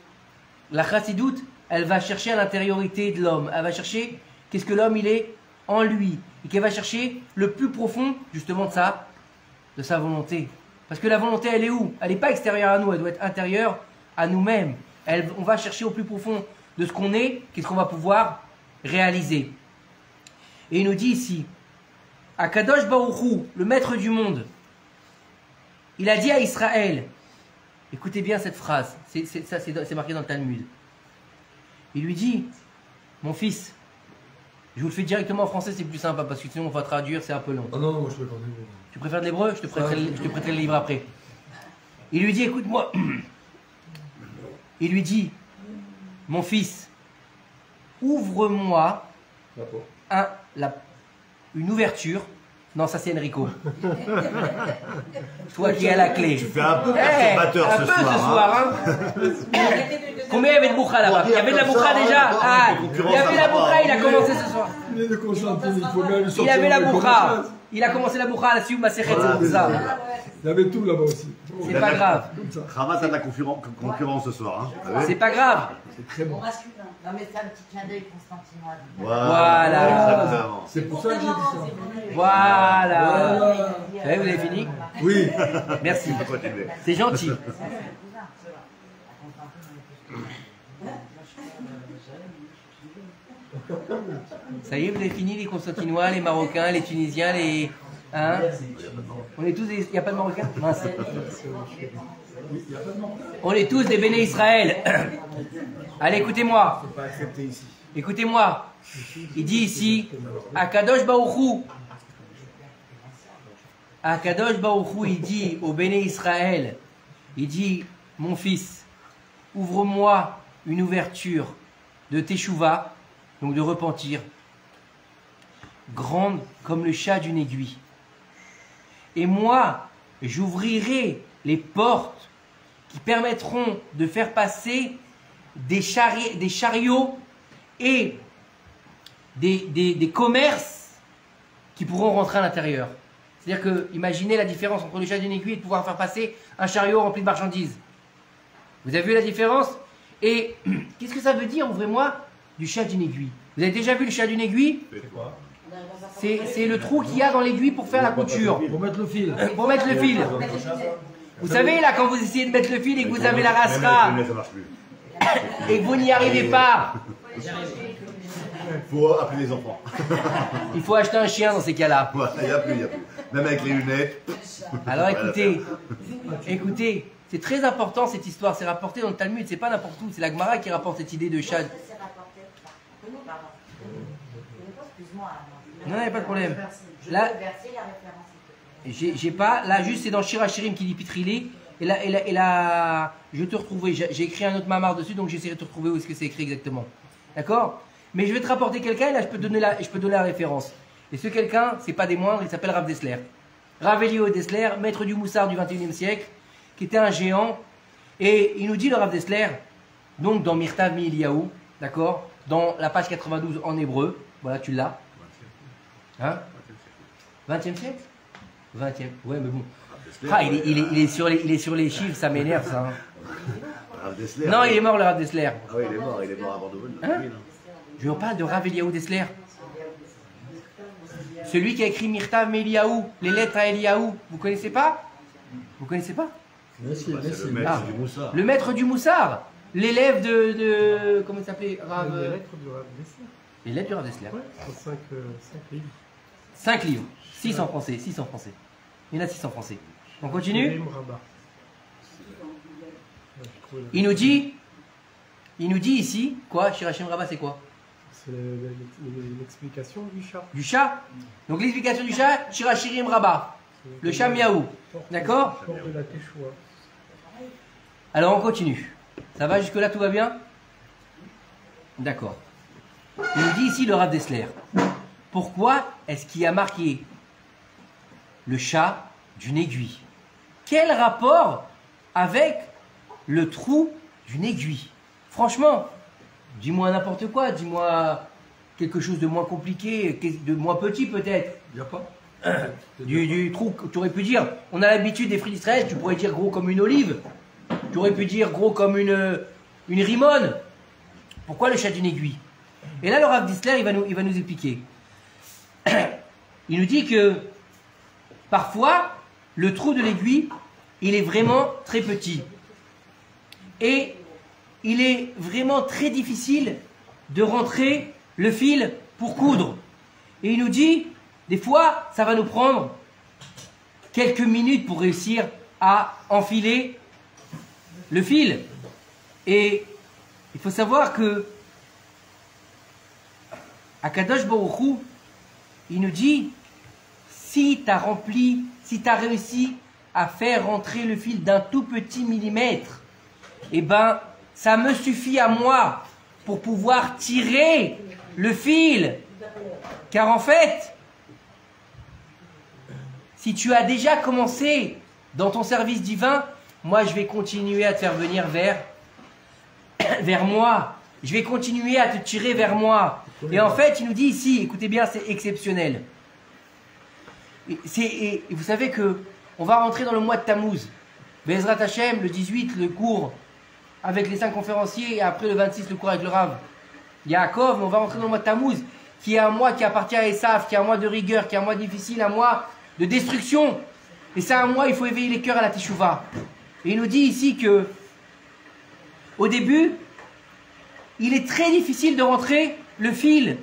la chassidoute, elle va chercher à l'intériorité de l'homme, elle va chercher qu'est-ce que l'homme il est en lui, et qu'elle va chercher le plus profond justement de sa volonté. Parce que la volonté, elle est où? Elle n'est pas extérieure à nous, elle doit être intérieure à nous-mêmes. On va chercher au plus profond de ce qu'on est, qu'est-ce qu'on va pouvoir réaliser. Et il nous dit ici, Akadosh Baruch Hu, le maître du monde, il a dit à Israël, écoutez bien cette phrase, c'est marqué dans le Talmud. Il lui dit, mon fils, je vous le fais directement en français, c'est plus sympa, parce que sinon on va traduire, c'est un peu long. Ah non, moi je préfère l'hébreu. Tu préfères de l'hébreu? Je te prêterai le livre après. Il lui dit, écoute-moi. Il lui dit, mon fils, ouvre-moi une ouverture. Non, ça c'est Enrico. Toi qui as la clé. Tu fais un peu perturbateur ce soir. Combien il y avait de boucha là-bas? Il y avait de la boucha déjà. Ah, il y avait la boucha, il a commencé ce soir. Il est de Constantine, il faut bien lui sortir. Il avait la boucha. Il a commencé la boucha à la Sioum Masechet, c'est pour ça. Il y avait tout là-bas aussi. C'est pas grave. Ramat a de la concurrence ce soir. Hein. C'est pas grave. C'est très bon. Non mais c'est un petit clin d'œil constantinois. Voilà. C'est pour ça que j'ai dit ça. Voilà. Vous avez fini? Oui. Merci. C'est gentil. Ça y est, vous avez fini les Constantinois, les Marocains, les Tunisiens, les... Hein? On est tous des... Il n'y a pas de Marocains? Mince. On est tous des béné Israël. Allez, écoutez-moi. Écoutez-moi. Il dit ici, Akadosh Baruch Hu. Akadosh Baruch Hu, il dit au béné Israël, il dit, mon fils, ouvre-moi une ouverture de Teshuvah, donc de repentir, grande comme le chat d'une aiguille. Et moi, j'ouvrirai les portes qui permettront de faire passer des chariots et des commerces qui pourront rentrer à l'intérieur. C'est-à-dire que, imaginez la différence entre le chat d'une aiguille et de pouvoir faire passer un chariot rempli de marchandises. Vous avez vu la différence? Et qu'est-ce que ça veut dire, ouvrez-moi, du chat d'une aiguille? Vous avez déjà vu le chat d'une aiguille? C'est le trou qu'il y a dans l'aiguille pour faire la couture. Pour mettre le fil. Pour mettre le fil. Vous savez, là, quand vous essayez de mettre le fil et que vous avez la rasera et que vous n'y arrivez pas, il faut appeler les enfants. Il faut acheter un chien dans ces cas-là. Il n'y a plus. Même avec les lunettes. Alors écoutez, c'est très important cette histoire. C'est rapporté dans le Talmud, c'est pas n'importe où. C'est la Gemara qui rapporte cette idée de chat. Non, il n'y a pas de problème. Là, J'ai pas, là juste c'est dans Shirachirim qui dit Pitrilé. Et là, je vais te retrouver, j'ai écrit un autre mamar dessus, donc j'essaierai de te retrouver où est-ce que c'est écrit exactement. D'accord? Mais je vais te rapporter quelqu'un, et là je peux donner la référence. Et ce quelqu'un, c'est pas des moindres, il s'appelle Rav Dessler. Rav Elio Dessler, maître du Moussard du 21e siècle, qui était un géant. Et il nous dit le Rav Dessler, donc dans Mirtav Mi Eliyahu, d'accord? Dans la page 92 en hébreu, voilà, tu l'as. Hein? 20e siècle? 20e, ouais, mais bon. Ah, il est sur les chiffres, ça m'énerve ça. Rav Dessler. Non, il est mort le Rav Dessler. Ah oui, il est mort avant de venir. Hein? Je vous parle de Rav Eliyahu Dessler. Celui qui a écrit Mirtav Mi Eliyahu, les lettres à Eliyahu. Vous connaissez pas? Vous connaissez pas? Merci, C'est merci. le maître Ah. du Moussard. Le maître du Moussard. L'élève de. Comment il s'appelait? Rav. Les lettres du Rav Dessler. Les lettres du Rav Dessler. Ouais, 5 livres. 5 livres. 6 en français. 6 en français. Il y en a 6 en français. On continue? Shirim Rabbah. Ouais, j'ai trouvé Il nous dit ici, quoi? Shirachim Rabbah, c'est quoi? C'est l'explication du chat. Du chat. Donc l'explication du chat, Shirachirim Rabbah. Le chat miaou. D'accord? Porte de la Teshoua. Alors on continue. Ça va jusque-là, tout va bien? D'accord. Il nous dit ici le Rav Dessler. Pourquoi est-ce qu'il y a marqué le chat d'une aiguille? Quel rapport avec le trou d'une aiguille? Franchement, dis-moi n'importe quoi, dis-moi quelque chose de moins compliqué, de moins petit peut-être. Il n'y a pas? Du trou, tu aurais pu dire, on a l'habitude des fruits d'Israël, tu pourrais dire gros comme une olive. Tu aurais pu dire gros comme une rimone. Pourquoi le chat d'une aiguille? Et là, le Rav Dessler, il va nous expliquer. Il nous dit que parfois, le trou de l'aiguille, il est vraiment très petit. Et il est vraiment très difficile de rentrer le fil pour coudre. Et il nous dit, des fois, ça va nous prendre quelques minutes pour réussir à enfiler le fil. Et il faut savoir que Akadosh Baruch Hu, il nous dit, si tu as réussi à faire rentrer le fil d'un tout petit millimètre, eh ben, ça me suffit à moi pour pouvoir tirer le fil. Car en fait, si tu as déjà commencé dans ton service divin, moi je vais continuer à te faire venir vers moi. Je vais continuer à te tirer vers moi. Et en fait, il nous dit ici, écoutez bien, c'est exceptionnel. Et vous savez que on va rentrer dans le mois de Tammuz. Bezrat Hashem, le 18, le cours avec les 5 conférenciers, et après le 26, le cours avec le Rav Yaakov. Mais on va rentrer dans le mois de Tammuz, qui est un mois qui appartient à Esav, qui est un mois de rigueur, qui est un mois difficile, un mois de destruction. Et c'est un mois, il faut éveiller les cœurs à la Teshuvah. Et il nous dit ici que, au début, il est très difficile de rentrer le fil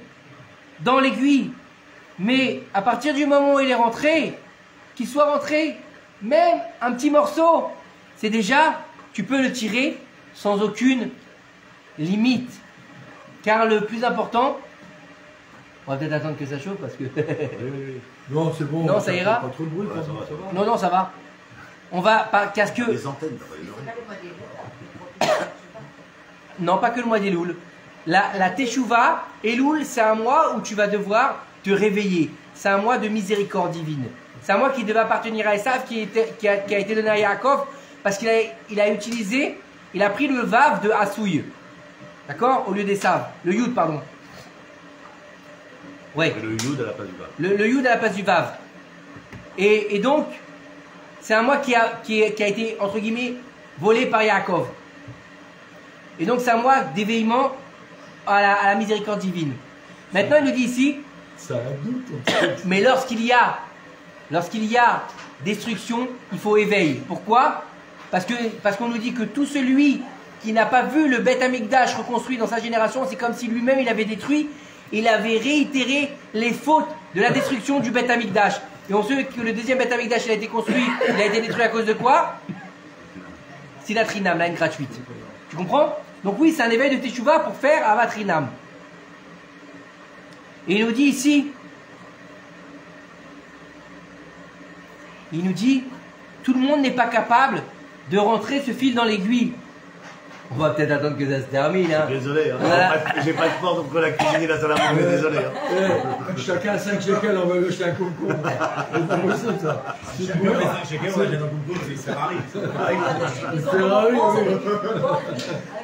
dans l'aiguille. Mais à partir du moment où il est rentré, qu'il soit rentré même un petit morceau, c'est déjà, tu peux le tirer sans aucune limite. Car le plus important, on va peut-être attendre que ça chauffe parce que... Non, c'est bon. Non, ça ira. Pas trop de bruit, quand même, ça va. Non, non, ça va. On va, parce que... Les antennes, dans les oreilles. Non, pas que le mois d'Elul. La Teshuvah, Elul, c'est un mois où tu vas devoir te réveiller. C'est un mois de miséricorde divine. C'est un mois qui devait appartenir à Esav, qui a été donné à Yaakov, parce qu'il a pris le Vav de Hasouï. D'accord? Au lieu d'Esav. Le Yud, pardon. Ouais. Le Yud à la place du Vav. Le Yud à la place du Vav. Et donc, c'est un mois qui a été, entre guillemets, volé par Yaakov. Et donc, c'est un mois d'éveillement à la miséricorde divine. Maintenant, il nous dit ici, Ça a doute. mais lorsqu'il y a destruction, il faut éveil. Pourquoi? Parce qu'on nous dit que tout celui qui n'a pas vu le Beth Amikdash reconstruit dans sa génération, c'est comme si lui-même il avait détruit, il avait réitéré les fautes de la destruction du Beth Amikdash. Et on sait que le deuxième Beth Amikdash, il a été construit, il a été détruit à cause de quoi? Sinatrinam, la haine gratuite. Tu comprends? Donc oui, c'est un éveil de Teshuvah pour faire Avatrinam. Et il nous dit ici, Il nous dit, tout le monde n'est pas capable de rentrer ce fil dans l'aiguille. On va peut-être attendre que ça se termine. Hein. Désolé, hein. Voilà. J'ai pas de sport entre la cuisine et la salle à manger, désolé. Hein. Chacun 5 shekels, on va acheter un concombre. C'est pas possible ça. Chacun met 5 shekels, on va acheter un concombre, c'est Ferrari. Ferrari, oui.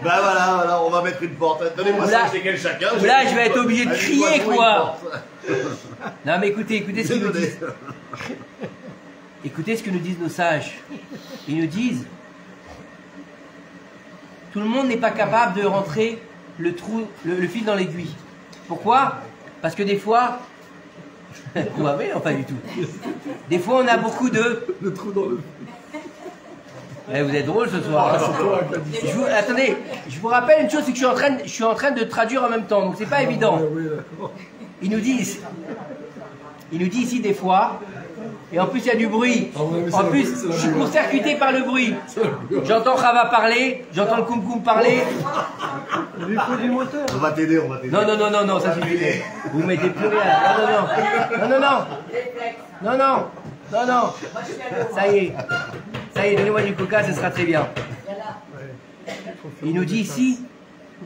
Ben voilà, on va mettre une porte. Donnez-moi 5 shekels chacun. Là, je vais être obligé de Allez, crier, moi, quoi. une porte. Non, mais écoutez ce qu'ils nous Désolé. disent. Écoutez ce que nous disent nos sages. Ils nous disent, tout le monde n'est pas capable de rentrer le fil dans l'aiguille. Pourquoi? Parce que des fois, ouais, non, pas du tout. Des fois, on a beaucoup de... Le trou dans le. Eh, vous êtes drôle ce soir. C'est toi qui as dit ça. Attendez, je vous rappelle une chose, c'est que je suis en train de traduire en même temps, donc c'est pas évident. Oui, d'accord. Il nous dit ici des fois, et en plus il y a du bruit. Ah ouais, mais En c'est plus, la je suis violence. court-circuité par le bruit. J'entends Rava parler, j'entends le Koum parler. Il lui faut du moteur. On va t'aider, on va t'aider. Non, ça suffit. Vous mettez plus rien. Non. Ça y est, donnez-moi du coca, ce sera très bien. Il nous dit ici,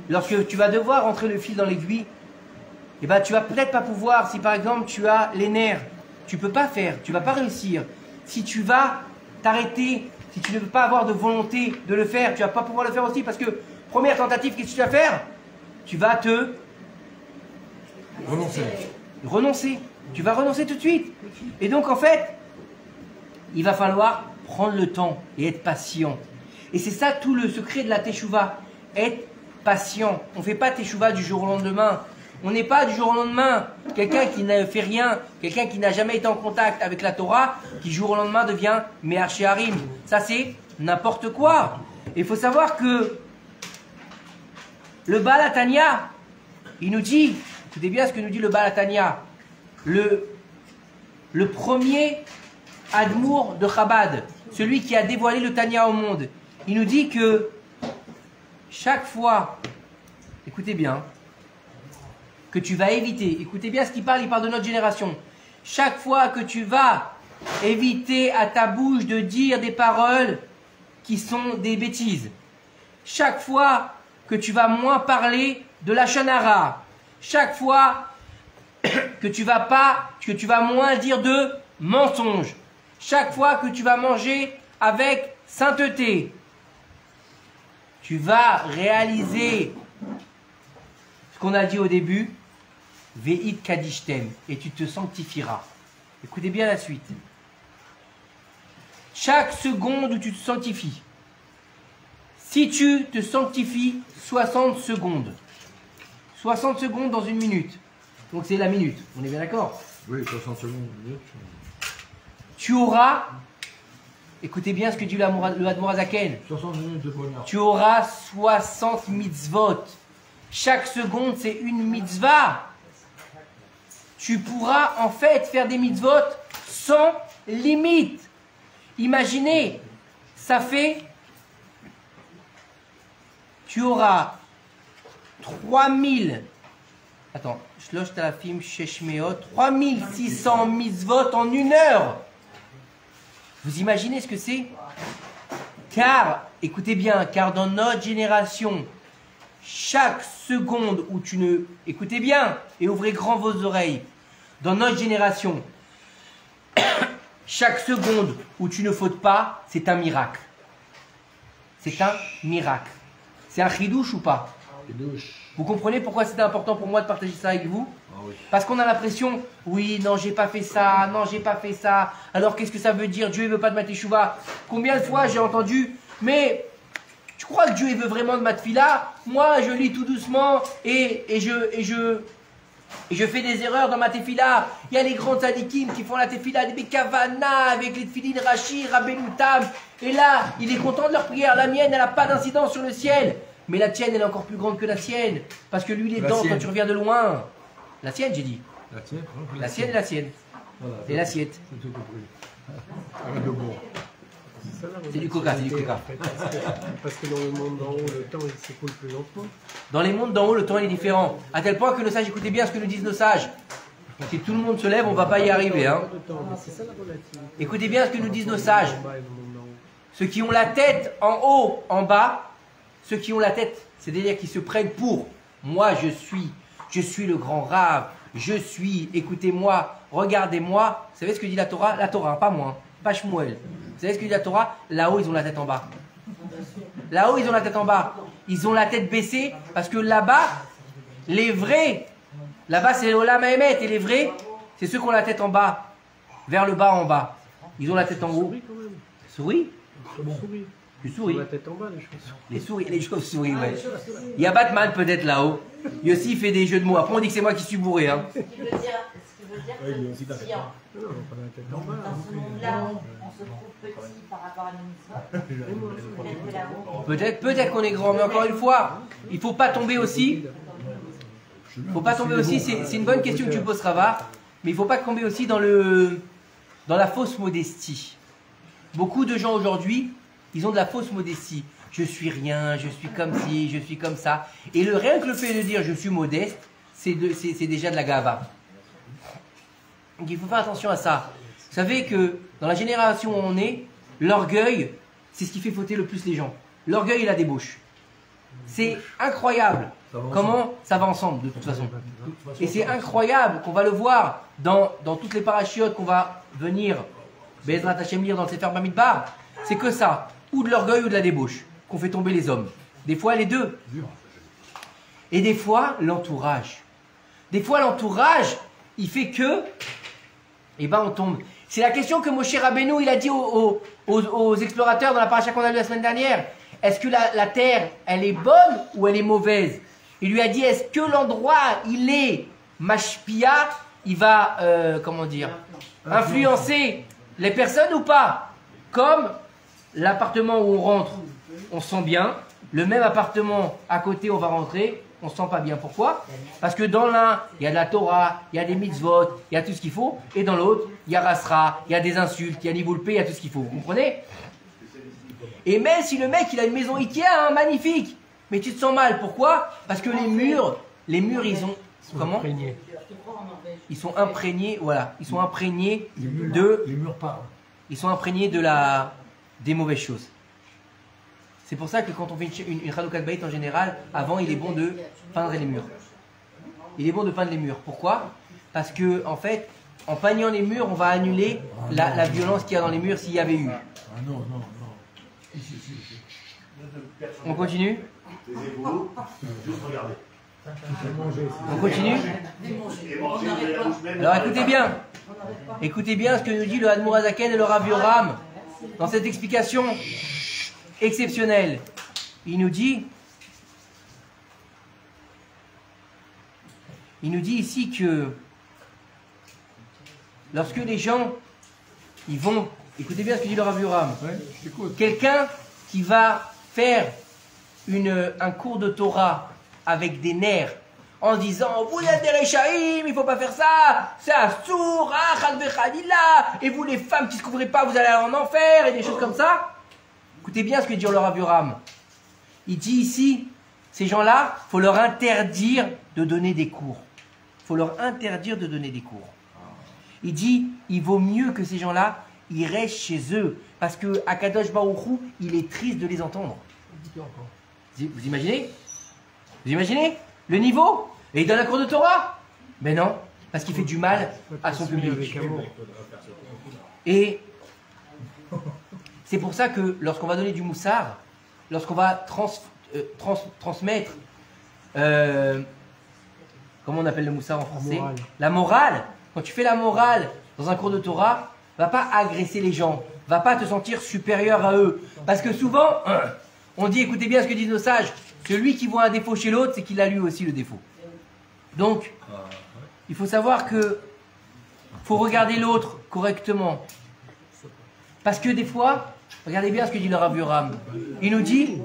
lorsque tu vas devoir rentrer le fil dans l'aiguille, eh ben, tu vas peut-être pas pouvoir, si par exemple tu as les nerfs, tu peux pas faire, tu vas pas réussir. Si tu vas t'arrêter, si tu ne veux pas avoir de volonté de le faire, tu vas pas pouvoir le faire aussi parce que, première tentative, qu'est-ce que tu vas faire? Tu vas te renoncer. Tu vas renoncer tout de suite. Et donc en fait, il va falloir prendre le temps et être patient. Et c'est ça tout le secret de la teshuva, être patient. On ne fait pas teshuva du jour au lendemain. On n'est pas du jour au lendemain quelqu'un qui ne fait rien, quelqu'un qui n'a jamais été en contact avec la Torah, qui du jour au lendemain devient Me'ar She'arim. Ça c'est n'importe quoi. Il faut savoir que le Baal HaTanya, il nous dit, écoutez bien ce que nous dit le Baal HaTanya, le premier Admour de Chabad, celui qui a dévoilé le Tanya au monde, il nous dit que chaque fois, écoutez bien, que tu vas éviter, écoutez bien ce qu'il parle, il parle de notre génération, chaque fois que tu vas éviter à ta bouche de dire des paroles qui sont des bêtises, chaque fois que tu vas moins parler de la Shonara, chaque fois que tu vas moins dire de mensonges, chaque fois que tu vas manger avec sainteté, tu vas réaliser ce qu'on a dit au début, Ve'it Kadishtem, et tu te sanctifieras. Écoutez bien la suite. Chaque seconde où tu te sanctifies, si tu te sanctifies 60 secondes, 60 secondes dans une minute, donc c'est la minute, on est bien d'accord? Oui, 60 secondes. Tu auras, écoutez bien ce que dit le Admour Hazaken, 60 minutes de bonheur. tu auras 60 mitzvot. Chaque seconde, c'est une mitzvah. Tu pourras en fait faire des mitzvot sans limite. Imaginez, ça fait, tu auras 3000, attends, Shlosh Talafim Sheshmeot, 3600 mitzvot en une heure. Vous imaginez ce que c'est? Car, écoutez bien, car dans notre génération, chaque seconde où tu ne... Écoutez bien et ouvrez grand vos oreilles. Dans notre génération, chaque seconde où tu ne fautes pas, c'est un miracle. C'est un miracle. C'est un chidouche ou pas? Vous comprenez pourquoi c'était important pour moi de partager ça avec vous? Parce qu'on a l'impression, oui, non, j'ai pas fait ça, non, j'ai pas fait ça. Alors qu'est-ce que ça veut dire? Dieu ne veut pas de ma teshuva. Combien de fois j'ai entendu, mais tu crois que Dieu il veut vraiment de ma tefila? Moi, je lis tout doucement et je fais des erreurs dans ma tefila. Il y a les grands tzadikim qui font la tefila des Bekavana avec les tefilines Rashi, Rabbeinu Tam. Et là, il est content de leur prière. La mienne, elle n'a pas d'incidence sur le ciel. Mais la tienne, elle est encore plus grande que la sienne. Parce que lui, il est dedans quand tu reviens de loin. La sienne, j'ai dit. La tienne? La sienne et la sienne. Voilà, Et l'assiette. j'ai tout compris. Arrête de boire. C'est du coca, c'est du coca. Parce que dans le monde d'en haut, le temps il s'écoule plus lentement. Dans les mondes d'en haut, le temps il est différent. À tel point que nos sages, écoutez bien ce que nous disent nos sages. Si tout le monde se lève, on ne va pas y arriver. Hein. Écoutez bien ce que nous disent nos sages. Ceux qui ont la tête en haut, en bas, ceux qui ont la tête, c'est-à-dire qui se prennent pour moi, je suis le grand rave, écoutez-moi, regardez-moi. Vous savez ce que dit la Torah? La Torah, pas moi, pas Shmuel. Vous savez ce que dit la Torah? Là-haut, ils ont la tête en bas. Là-haut, ils ont la tête en bas. Ils ont la tête baissée parce que là-bas, les vrais, là-bas c'est l'Olam Haemet, et les vrais, c'est ceux qui ont la tête en bas, vers le bas en bas. Ils ont la tête en haut. Souris? Tu souris. La tête en bas, les chauves-souris. Les souris, les chauves-souris, ouais. Il y a Batman peut-être là-haut. Yossi fait des jeux de mots. Après on dit que c'est moi qui suis bourré. Hein. Ce qui veut dire que si dans ce monde-là, on se trouve petit par rapport à nos mitzvot, peut-être que là-haut. Peut-être qu'on est grand, mais encore une fois, il ne faut pas tomber aussi. C'est une bonne question que tu poses, Rava, mais il ne faut pas tomber aussi dans la fausse modestie. Beaucoup de gens aujourd'hui, ils ont de la fausse modestie. Je suis rien, je suis comme ci, je suis comme ça. Et rien que le fait de dire je suis modeste, c'est déjà de la gava. Donc il faut faire attention à ça. Vous savez que dans la génération où on est, l'orgueil, c'est ce qui fait fauter le plus les gens. L'orgueil et la débauche. C'est incroyable comment ça va ensemble de toute façon. Et c'est incroyable qu'on va le voir dans toutes les parachutes qu'on va venir Bezrat Hashem lire dans le Sefer Bamidbar. C'est que ça, ou de l'orgueil ou de la débauche, qu'on fait tomber les hommes. Des fois les deux. Et des fois l'entourage. Des fois l'entourage, il fait que, eh ben on tombe. C'est la question que Moshe Rabbeinu il a dit aux explorateurs dans la paracha qu'on a lu la semaine dernière. Est-ce que la terre, elle est bonne ou elle est mauvaise? Il lui a dit, est-ce que l'endroit, il est mashpia, il va, influencer les personnes ou pas? Comme l'appartement où on rentre, on se sent bien. Le même appartement à côté, on va rentrer, on ne se sent pas bien. Pourquoi? Parce que dans l'un, il y a de la Torah, il y a des mitzvot, il y a tout ce qu'il faut. Et dans l'autre, il y a Rasra, il y a des insultes, il y a Nivoulpé, il y a tout ce qu'il faut. Vous comprenez? Et même si le mec, il a une maison Ikea, hein, magnifique, mais tu te sens mal. Pourquoi? Parce que les murs, ils ont... Comment? Imprégnés. Ils sont imprégnés, voilà. Ils sont imprégnés Les murs parlent. Ils sont imprégnés des mauvaises choses. C'est pour ça que quand on fait une Chanukah Bayit en général, avant il est bon de peindre les murs. Il est bon de peindre les murs. Pourquoi? Parce que en fait, en peignant les murs, on va annuler la violence qu'il y a dans les murs s'il y avait eu. Ah non. On continue? Taisez-vous, juste regardez. On continue? Alors écoutez bien ce que nous dit le Admour Hazaken et le Rav Yoram dans cette explication exceptionnelle. Il nous dit ici que lorsque les gens ils vont, écoutez bien ce que dit le Rav Yoram, quelqu'un qui va faire un cours de Torah avec des nerfs, en disant vous êtes des Rechaïm, il ne faut pas faire ça, c'est Assour, et vous les femmes qui ne se couvrez pas, vous allez aller en enfer, et des choses comme ça. Écoutez bien ce que dit le Rav Yoram. Il dit ici, ces gens-là, il faut leur interdire de donner des cours. Il faut leur interdire de donner des cours. Il dit, il vaut mieux que ces gens-là, ils restent chez eux, parce que Akadosh Baruch Hu, il est triste de les entendre. Vous imaginez? Vous imaginez le niveau? Et il donne un cours de Torah? Mais non, parce qu'il fait du mal à son public. Et c'est pour ça que lorsqu'on va donner du moussard, lorsqu'on va transmettre, comment on appelle le moussard en français? La morale. Quand tu fais la morale dans un cours de Torah, va pas agresser les gens, va pas te sentir supérieur à eux. Parce que souvent, on dit, écoutez bien ce que disent nos sages, celui qui voit un défaut chez l'autre, c'est qu'il a lui aussi le défaut. Donc, il faut savoir que faut regarder l'autre correctement. Parce que des fois, regardez bien ce que dit le Rav Yoram. Il nous dit,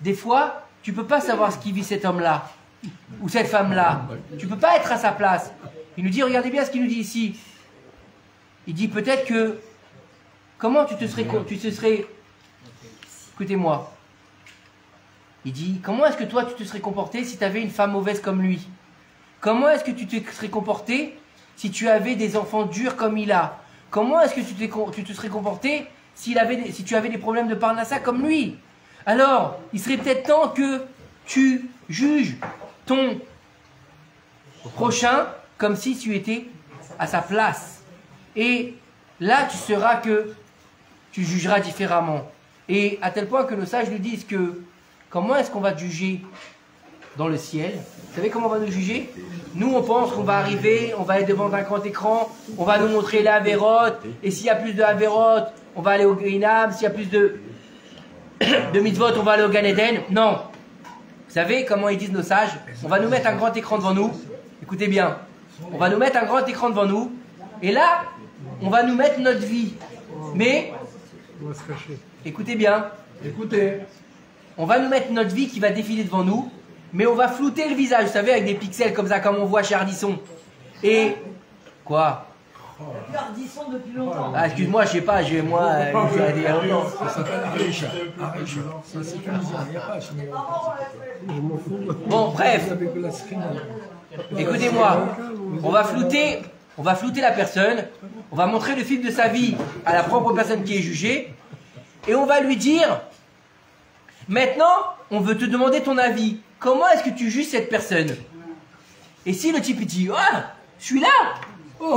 des fois, tu ne peux pas savoir ce qui vit cet homme-là, ou cette femme-là. Tu ne peux pas être à sa place. Il nous dit, regardez bien ce qu'il nous dit ici. Il dit peut-être que, comment tu te serais, écoutez-moi. Il dit, comment est-ce que toi tu te serais comporté si tu avais une femme mauvaise comme lui? Comment est-ce que tu te serais comporté si tu avais des enfants durs comme il a? Comment est-ce que tu te serais comporté si tu avais des problèmes de parnassa comme lui? Alors, il serait peut-être temps que tu juges ton prochain comme si tu étais à sa place. Et là, tu sauras que tu jugeras différemment. Et à tel point que nos sages nous disent que comment est-ce qu'on va te juger dans le ciel? Vous savez comment on va nous juger? Nous, on pense qu'on va arriver, on va être devant un grand écran, on va nous montrer les Averot, et s'il y a plus de Averot, on va aller au Guinam, s'il y a plus de mitzvot, on va aller au Gan Eden. Non. Vous savez comment ils disent nos sages? On va nous mettre un grand écran devant nous. Écoutez bien. On va nous mettre un grand écran devant nous. Et là, on va nous mettre notre vie. Mais, On va se cacher. écoutez bien. Écoutez. On va nous mettre notre vie qui va défiler devant nous. Mais on va flouter le visage, vous savez, avec des pixels comme ça, comme on voit chez Ardisson. Et... Quoi? Plus Ardisson depuis longtemps. Ah, excuse-moi, je sais pas, moi... Ça s'appelle Arisha. Arisha. Ça, c'est tunisien. Il n'y a pas chez nous. Bon, bref. Avec la srina. Écoutez-moi, on va flouter la personne, on va montrer le fil de sa vie à la propre personne qui est jugée, et on va lui dire, maintenant, on veut te demander ton avis. Comment est-ce que tu juges cette personne? Et si le type il dit, ah, celui-là,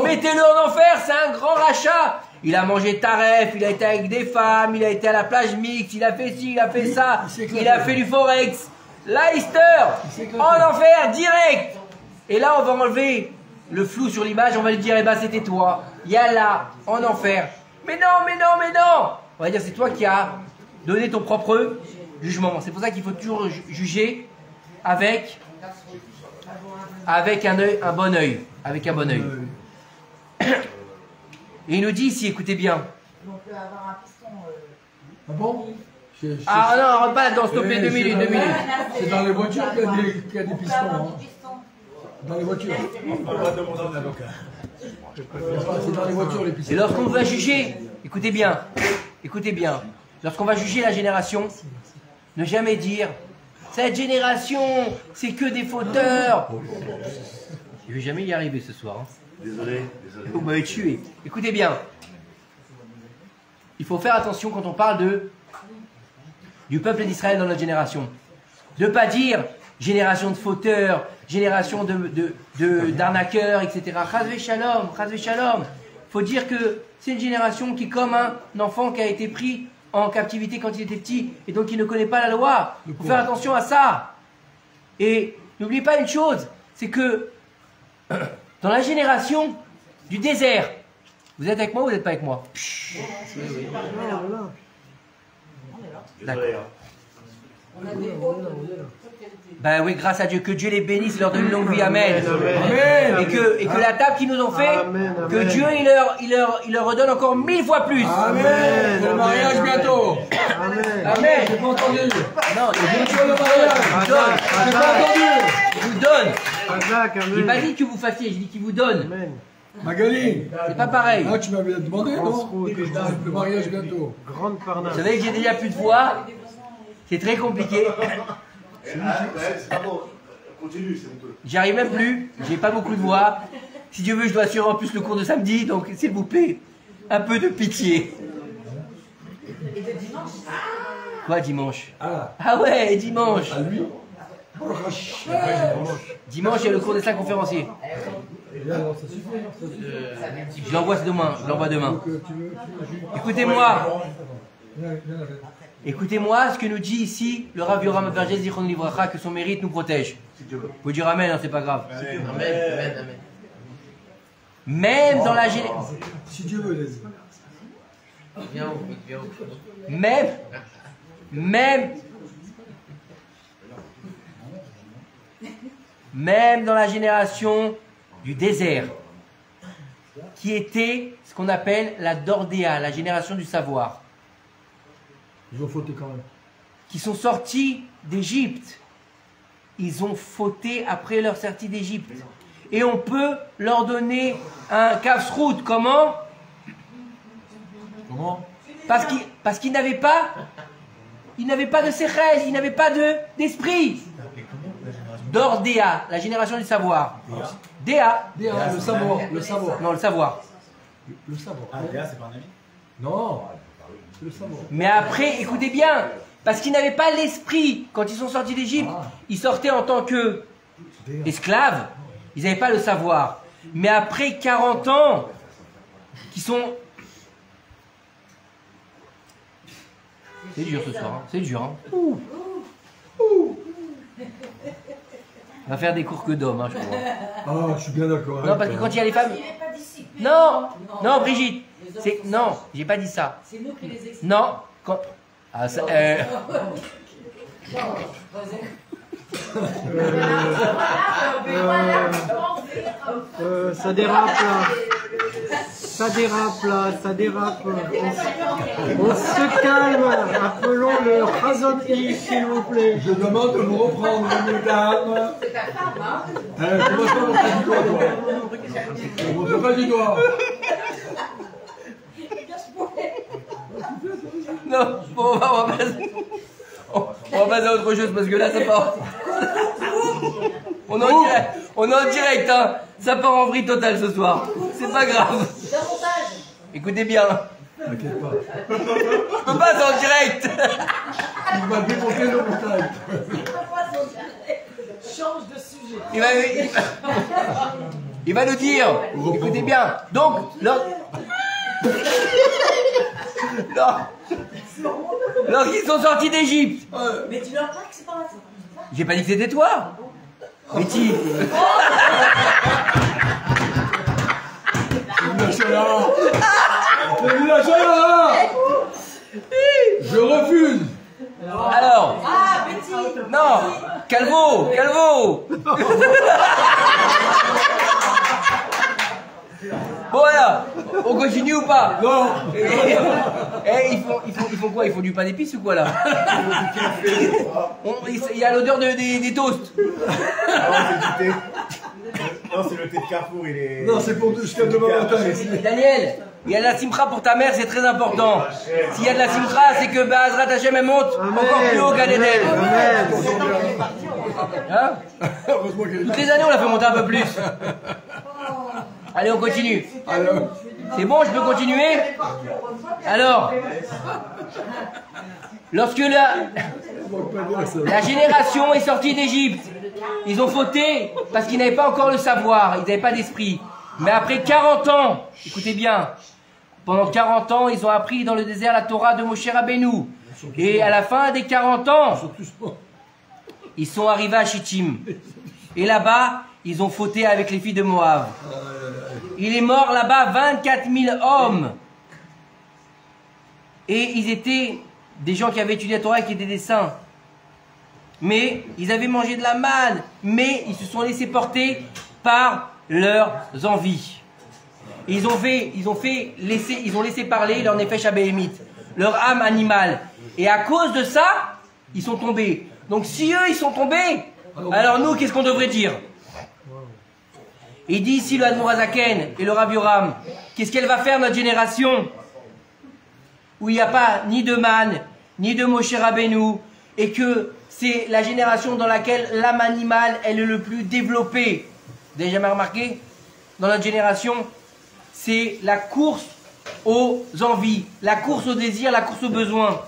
mettez-le en enfer, c'est un grand rachat. Il a mangé taref, il a été avec des femmes, il a été à la plage mixte, il a fait ci, il a fait ça, il a fait du forex, Leicester, en enfer, direct. Et là, on va enlever le flou sur l'image, on va lui dire, eh ben c'était toi, yallah, en enfer. Mais non, mais non, mais non. On va dire, c'est toi qui as donné ton propre jugement. C'est pour ça qu'il faut toujours juger avec un bon œil. Avec un bon œil. Et il nous dit ici, écoutez bien. On peut avoir un piston. Ah bon? Ah non, on rentre pas là-dedans, s'il te plaît, 2 minutes, 2 minutes. C'est dans les voitures qu'il y a des pistons. Hein. Dans les voitures. On va demander un avocat. C'est dans les voitures les pistons. Et lorsqu'on va juger, écoutez bien, lorsqu'on va juger la génération, ne jamais dire, cette génération, c'est que des fauteurs. Je vais jamais y arriver ce soir. Hein. Désolé. Vous m'avez tué. Écoutez bien, il faut faire attention quand on parle du peuple d'Israël dans notre génération. De ne pas dire génération de fauteurs, génération d'arnaqueurs, etc. Chazvé shalom, chazvé shalom. Il faut dire que c'est une génération qui est comme un enfant qui a été pris en captivité quand il était petit et donc il ne connaît pas la loi. Il faut faire attention à ça. Et n'oubliez pas une chose, c'est que dans la génération du désert, vous êtes avec moi ou vous n'êtes pas avec moi? Désolé. Ben oui, grâce à Dieu, que Dieu les bénisse et leur donne une longue vie, amen. Et que la table qu'ils nous ont fait, que Dieu il leur redonne encore 1000 fois plus. Amen. Le mariage bientôt. Amen. J'ai pas entendu. Non, Bientôt le mariage. J'ai pas entendu. il vous donne. Il m'a dit que vous fassiez, je dis qu'il vous donne. Magali. C'est pas pareil. Ah, tu m'avais demandé, non? Le mariage bientôt. Grande parnasse. Vous savez que j'ai déjà plus de voix. C'est très compliqué. C'est pas bon. Continue, c'est honteux. J'y arrive même plus. J'ai pas beaucoup de voix. Si Dieu veut, je dois assurer en plus le cours de samedi. Donc, s'il vous plaît, un peu de pitié. Et de dimanche. Quoi, dimanche? Ah, Ah ouais, dimanche. à lui. Dimanche, il y a le cours des 5 conférenciers. Alors, ça suffit. Je l'envoie demain. Je l'envoie demain. Tu veux, Écoutez-moi. viens avec. Écoutez-moi ce que nous dit ici le Rav Yoram Avergès Zichron Livracha, que son mérite nous protège. Vous pouvez dire amen, hein, c'est pas grave. Même dans la génération. Si Dieu veut, les même dans la génération du désert, qui était ce qu'on appelle la Dordéa, la génération du savoir, Ils ont fauté quand même. qui sont sortis d'Égypte. Ils ont fauté après leur sortie d'Égypte. Et on peut leur donner un kafsrout. Comment? Comment? Parce qu'ils n'avaient pas de sechel, ils n'avaient pas d'esprit. Dordea, la génération du savoir. Dea. Le savoir. Le savoir. Non, le savoir. Le savoir. Ah, Léa, c'est pas un ami? Non. Le savoir. Mais après, écoutez bien, parce qu'ils n'avaient pas l'esprit. Quand ils sont sortis d'Égypte, ils sortaient en tant que esclaves. Ils n'avaient pas le savoir. Mais après 40 ans, qui sont... C'est dur ce soir, hein. C'est dur. Hein. On va faire des cours que d'hommes, hein, je crois. Ah, je suis bien d'accord. Non, parce que quand il y a les femmes... Non, non, Brigitte. Non, j'ai pas dit ça. C'est nous qui les expliquons. Non. Quand... Ah, ça, Ça dérape là. Ça dérape là, ça dérape. On se calme. Appelons le Razonki, s'il vous plaît. Je demande de vous reprendre, mesdames. C'est ta femme, hein? Commence pas à montrer du doigt, toi. Ne montre pas du doigt. Non, bon, on va passer à autre chose parce que là ça part. On est en direct, hein. Ça part en vrille totale ce soir. C'est pas grave. C'est un montage. Écoutez bien. T'inquiète pas. Je peux pas, c'est en direct. Il va démonter le montage. Change de sujet. Il va nous dire. Écoutez bien. Donc, lorsqu'ils sont sortis d'Égypte. Mais tu leur pas que c'est pas vrai. J'ai pas dit que c'était toi. Betty. Je refuse. Alors. Ah, Betty. Non. Calvo. Bon voilà, on continue ou pas? Non. Ils font quoi? Ils font du pain d'épices ou quoi là? Il y a l'odeur des toasts. Non, c'est le thé de Carrefour, il est... Non, c'est pour jusqu'à demain matin. Daniel, il y a de la simcha pour ta mère, c'est très important. S'il y a de la simcha, c'est que Azrat Hashem elle monte encore plus haut qu'à l'Éden. Hein? Toutes les années on l'a fait monter un peu plus. Allez, on continue. C'est bon, je peux continuer? Alors, lorsque la génération est sortie d'Égypte, ils ont fauté parce qu'ils n'avaient pas encore le savoir, ils n'avaient pas d'esprit. Mais après 40 ans, écoutez bien, pendant 40 ans, ils ont appris dans le désert la Torah de Moshe Rabbeinu. Et à la fin des 40 ans, ils sont arrivés à Shittim. Et là-bas, ils ont fauté avec les filles de Moab. Il est mort là-bas 24 000 hommes. Et ils étaient des gens qui avaient étudié la Torah et qui étaient des saints. Mais ils avaient mangé de la manne. Mais ils se sont laissés porter par leurs envies. Ils ont laissé parler leur nefesh abéhémite, leur âme animale. Et à cause de ça, ils sont tombés. Donc si eux, ils sont tombés, alors nous, qu'est-ce qu'on devrait dire? Il dit ici le Admor Hazaken et le Rav Yoram, qu'est-ce qu'elle va faire notre génération où il n'y a pas ni de Man, ni de Moshe Rabbeinu, et que c'est la génération dans laquelle l'âme animale elle est le plus développée. Vous avez jamais remarqué? Dans notre génération, c'est la course aux envies, la course aux désirs, la course aux besoins.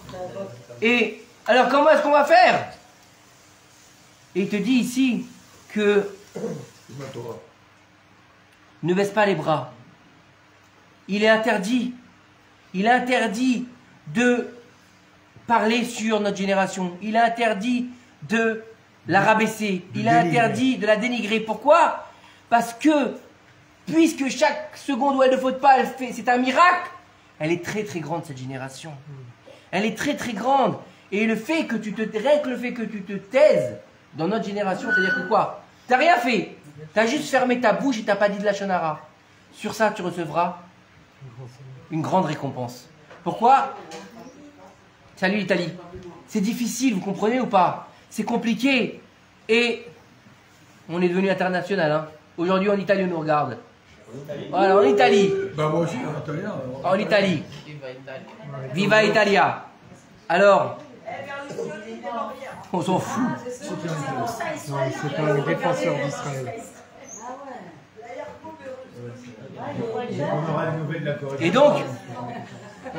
Et alors comment est-ce qu'on va faire? Et il te dit ici que ne baisse pas les bras. Il est interdit de parler sur notre génération. Il est interdit de la rabaisser. Il est interdit de la dénigrer. Pourquoi? Parce que, puisque chaque seconde où elle ne faute pas, c'est un miracle, elle est très très grande cette génération. Elle est très très grande. Et le fait que tu te taises dans notre génération, c'est-à-dire que quoi? Tu n'as rien fait. Tu as juste fermé ta bouche et tu n'as pas dit de la shonara. Sur ça, tu recevras une grande récompense. Pourquoi? Salut l'Italie. C'est difficile, vous comprenez ou pas? C'est compliqué. Et on est devenu international. Hein. Aujourd'hui, en Italie, on nous regarde. Voilà, en Italie. Bah moi aussi, en italien. En Italie. Viva Italia. Alors, On s'en fout. Non, c'est un défenseur d'Israël. On aura une nouvelle de la Corée. Et donc,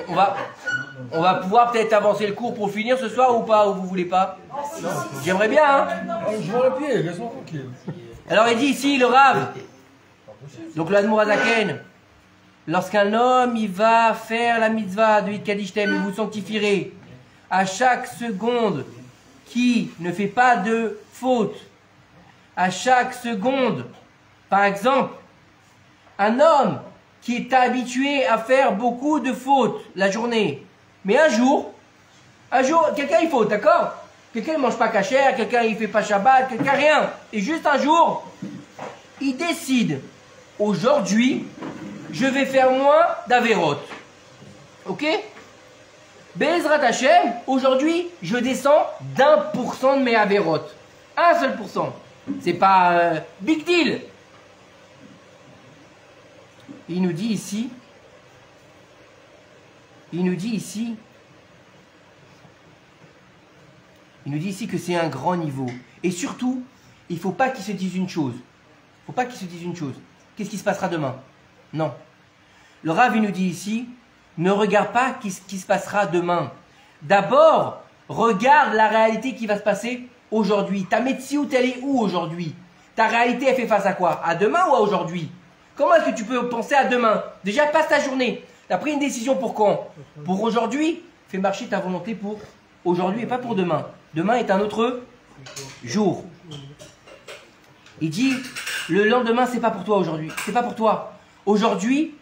on va pouvoir peut-être avancer le cours pour finir ce soir ou pas, ou vous voulez pas? J'aimerais bien, hein. Je vois le pied, laisse-moi tranquille. Alors il dit ici, le Rav, donc le Admorazaken, lorsqu'un homme il va faire la mitzvah de Hit Kadishtem, vous sanctifierez à chaque seconde qui ne fait pas de faute, à chaque seconde, par exemple, un homme qui est habitué à faire beaucoup de fautes la journée, mais un jour, quelqu'un il faute, d'accord? Quelqu'un ne mange pas cachère, quelqu'un il fait pas Shabbat, quelqu'un rien. Et juste un jour, il décide, aujourd'hui, je vais faire moins d'Averot. Ok? Bezrat Hashem, aujourd'hui, je descends d'1% de mes Averot. Un seul pourcent. C'est pas big deal. Il nous dit ici que c'est un grand niveau. Et surtout, il ne faut pas qu'il se dise une chose. Qu'est-ce qui se passera demain? Non. Le Rav, il nous dit ici, ne regarde pas ce qui se passera demain. D'abord, regarde la réalité qui va se passer aujourd'hui. Ta médecine, elle est où aujourd'hui? Ta réalité, elle fait face à quoi? À demain ou à aujourd'hui? Comment est-ce que tu peux penser à demain? Déjà, passe ta journée. Tu as pris une décision pour quand? Pour aujourd'hui? Fais marcher ta volonté pour aujourd'hui et pas pour demain. Demain est un autre jour. Il dit, le lendemain, c'est pas pour toi aujourd'hui. C'est pas pour toi. Aujourd'hui,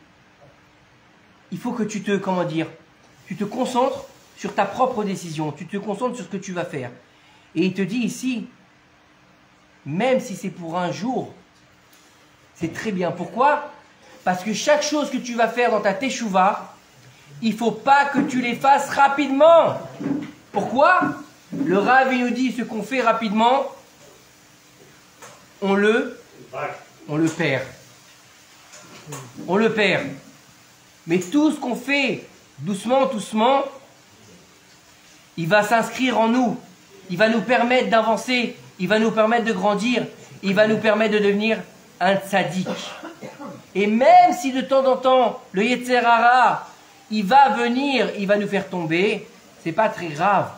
il faut que tu te concentres sur ta propre décision. Tu te concentres sur ce que tu vas faire. Et il te dit ici, même si c'est pour un jour, c'est très bien. Pourquoi? Parce que chaque chose que tu vas faire dans ta teshuva, il ne faut pas que tu les fasses rapidement. Pourquoi? Le Rav nous dit ce qu'on fait rapidement, on le perd. On le perd. Mais tout ce qu'on fait doucement, il va s'inscrire en nous. Il va nous permettre d'avancer. Il va nous permettre de grandir. Il va nous permettre de devenir un tzaddik. Et même si de temps en temps, le Yetzer Hara, il va venir, il va nous faire tomber, c'est pas très grave.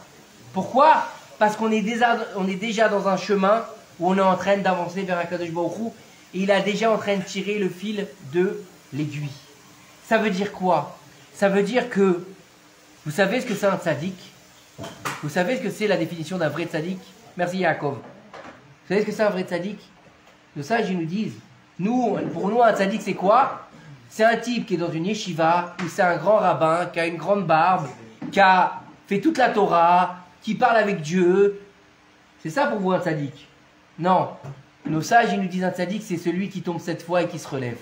Pourquoi? Parce qu'on est déjà dans un chemin où on est en train d'avancer vers Akadosh Baruch Hu, et il est déjà en train de tirer le fil de l'aiguille. Ça veut dire quoi? Ça veut dire que, vous savez ce que c'est un tzaddik? Vous savez ce que c'est la définition d'un vrai tzaddik? Merci Yaakov. Vous savez ce que c'est un vrai tzaddik? Le sage, ils nous disent, pour nous, un tzaddik, c'est quoi? C'est un type qui est dans une yeshiva, où c'est un grand rabbin, qui a une grande barbe, qui a fait toute la Torah, qui parle avec Dieu. C'est ça pour vous un tzaddik? Non. Nos sages, ils nous disent un tzaddik, c'est celui qui tombe 7 fois et qui se relève.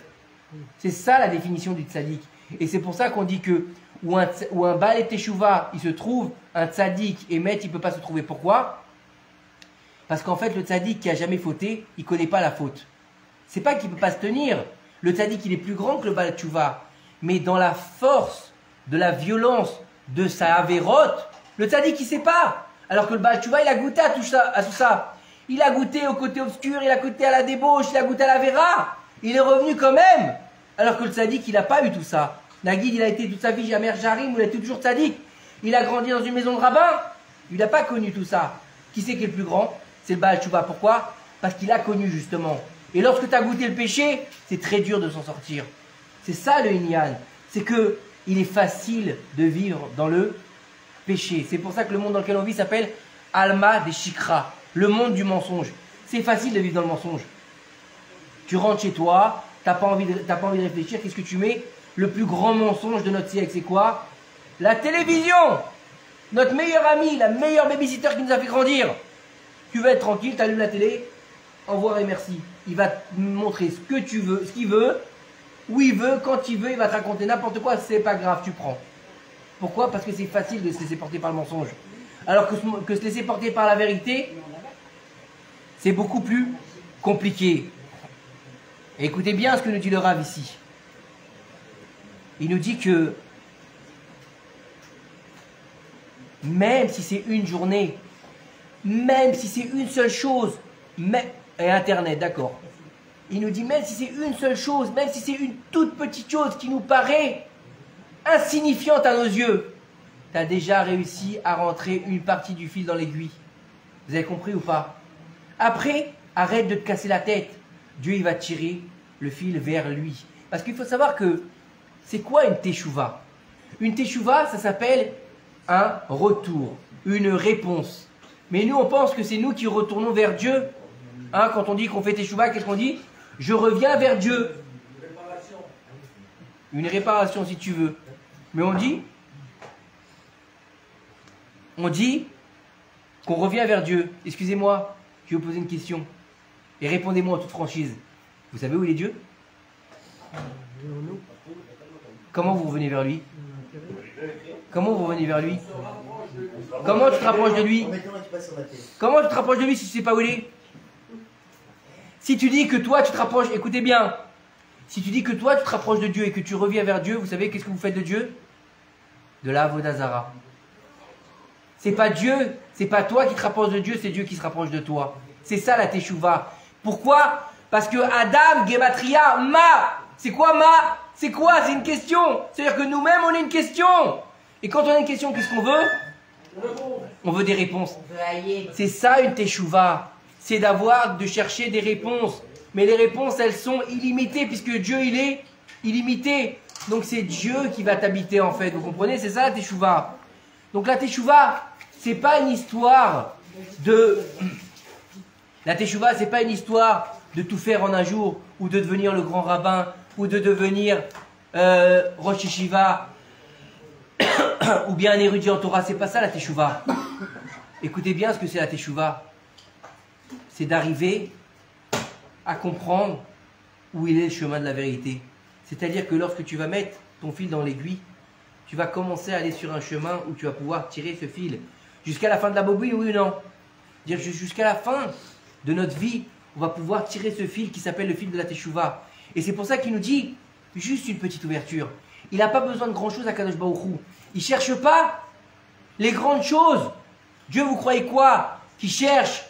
C'est ça la définition du tzaddik. Et c'est pour ça qu'on dit que où un Baal Teshuva, il se trouve, un tzaddik émet, il ne peut pas se trouver. Pourquoi? Parce qu'en fait, le tzaddik qui a jamais fauté, il ne connaît pas la faute. C'est pas qu'il ne peut pas se tenir. Le tzaddik, il est plus grand que le Baal Teshuva. Mais dans la force de la violence de sa avérote, le tzaddik, il ne sait pas. Alors que le Baal Teshuva, il a goûté à tout ça. Il a goûté au côté obscur, il a goûté à la débauche, il a goûté à la véra. Il est revenu quand même. Alors que le tzaddik, il n'a pas eu tout ça. Naguid, il a été toute sa vie Jamer Jarim, il a été toujours tzaddik. Il a grandi dans une maison de rabbin. Il n'a pas connu tout ça. Qui c'est qui est le plus grand? C'est le Baal Teshuva. Pourquoi? Parce qu'il a connu justement. Et lorsque tu as goûté le péché, c'est très dur de s'en sortir. C'est ça le Inyan. C'est que il est facile de vivre dans le péché. C'est pour ça que le monde dans lequel on vit s'appelle Alma des Shikra. Le monde du mensonge. C'est facile de vivre dans le mensonge. Tu rentres chez toi, t'as pas envie de réfléchir, qu'est-ce que tu mets? Le plus grand mensonge de notre siècle, c'est quoi? La télévision. Notre meilleur ami, la meilleure babysitter qui nous a fait grandir. Tu vas être tranquille, tu allumes la télé, au revoir et merci. Il va te montrer ce que tu veux, ce qu'il veut, où il veut, quand il veut, il va te raconter n'importe quoi, c'est pas grave, tu prends. Pourquoi? Parce que c'est facile de se laisser porter par le mensonge. Alors que se laisser porter par la vérité, c'est beaucoup plus compliqué. Et écoutez bien ce que nous dit le Rav ici. Il nous dit que même si c'est une journée, même si c'est une seule chose, et Internet, d'accord. Il nous dit même si c'est une seule chose, même si c'est une toute petite chose qui nous paraît insignifiante à nos yeux, tu as déjà réussi à rentrer une partie du fil dans l'aiguille. Vous avez compris ou pas? Après, arrête de te casser la tête. Dieu, il va tirer le fil vers lui. Parce qu'il faut savoir que c'est quoi une teshuva? Une teshuva, ça s'appelle un retour, une réponse. Mais nous, on pense que c'est nous qui retournons vers Dieu. Hein, quand on dit qu'on fait teshuva, qu'est-ce qu'on dit? Je reviens vers Dieu. Une réparation si tu veux. Mais on dit qu'on revient vers Dieu. Excusez-moi, je vais vous poser une question. Et répondez-moi en toute franchise. Vous savez où il est Dieu? Comment vous revenez vers lui? Comment vous revenez vers lui? Comment tu te rapproches de lui? Comment tu te rapproches de lui si tu ne sais pas où il est? Si tu dis que toi tu te rapproches, écoutez bien, si tu dis que toi tu te rapproches de Dieu et que tu reviens vers Dieu, vous savez qu'est-ce que vous faites de Dieu? De la Avodah Zara. C'est pas Dieu, c'est pas toi qui te rapproches de Dieu, c'est Dieu qui se rapproche de toi. C'est ça la teshuva. Pourquoi? Parce que Adam, Gematria, Ma. C'est quoi Ma? C'est quoi? C'est une question. C'est-à-dire que nous-mêmes on a une question. Et quand on a une question, qu'est-ce qu'on veut? On veut des réponses. C'est ça une teshuva. C'est de chercher des réponses. Mais les réponses, elles sont illimitées, puisque Dieu, il est illimité. Donc c'est Dieu qui va t'habiter, en fait. Vous comprenez? C'est ça la teshuva. Donc la teshuva, c'est pas une histoire de... La teshuva, c'est pas une histoire de tout faire en un jour, ou de devenir le grand rabbin, ou de devenir Rosh Yeshiva, ou bien un érudit en Torah. C'est pas ça la teshuva. Écoutez bien ce que c'est la teshuva. C'est d'arriver à comprendre où il est le chemin de la vérité. C'est-à-dire que lorsque tu vas mettre ton fil dans l'aiguille, tu vas commencer à aller sur un chemin où tu vas pouvoir tirer ce fil. Jusqu'à la fin de la bobine, oui ou non? Dire jusqu'à la fin de notre vie, on va pouvoir tirer ce fil qui s'appelle le fil de la teshuva. Et c'est pour ça qu'il nous dit juste une petite ouverture. Il n'a pas besoin de grand chose à Kadosh Baruch Hu. Il ne cherche pas les grandes choses. Dieu, vous croyez quoi? Qui cherche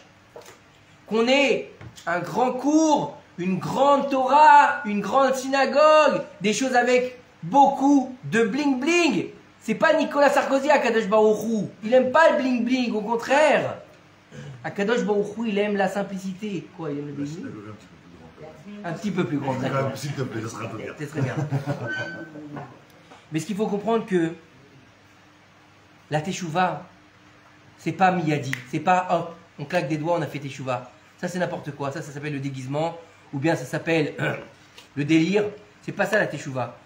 qu'on ait un grand cours, une grande Torah, une grande synagogue, des choses avec beaucoup de bling bling. C'est pas Nicolas Sarkozy à Kadosh Baruch Hu. Il n'aime pas le bling bling, au contraire. À Kadosh Baruch Hu, il aime la simplicité. Quoi, il aime le bling bling? Un petit peu plus grand, d'accord. S'il te plaît, ça sera un peu bien. C'est très bien. Mais ce qu'il faut comprendre que la teshuva, c'est pas miyadi, c'est pas hop, on claque des doigts, on a fait teshuva. Ça c'est n'importe quoi, ça s'appelle le déguisement, ou bien ça s'appelle le délire. C'est pas ça la teshuva.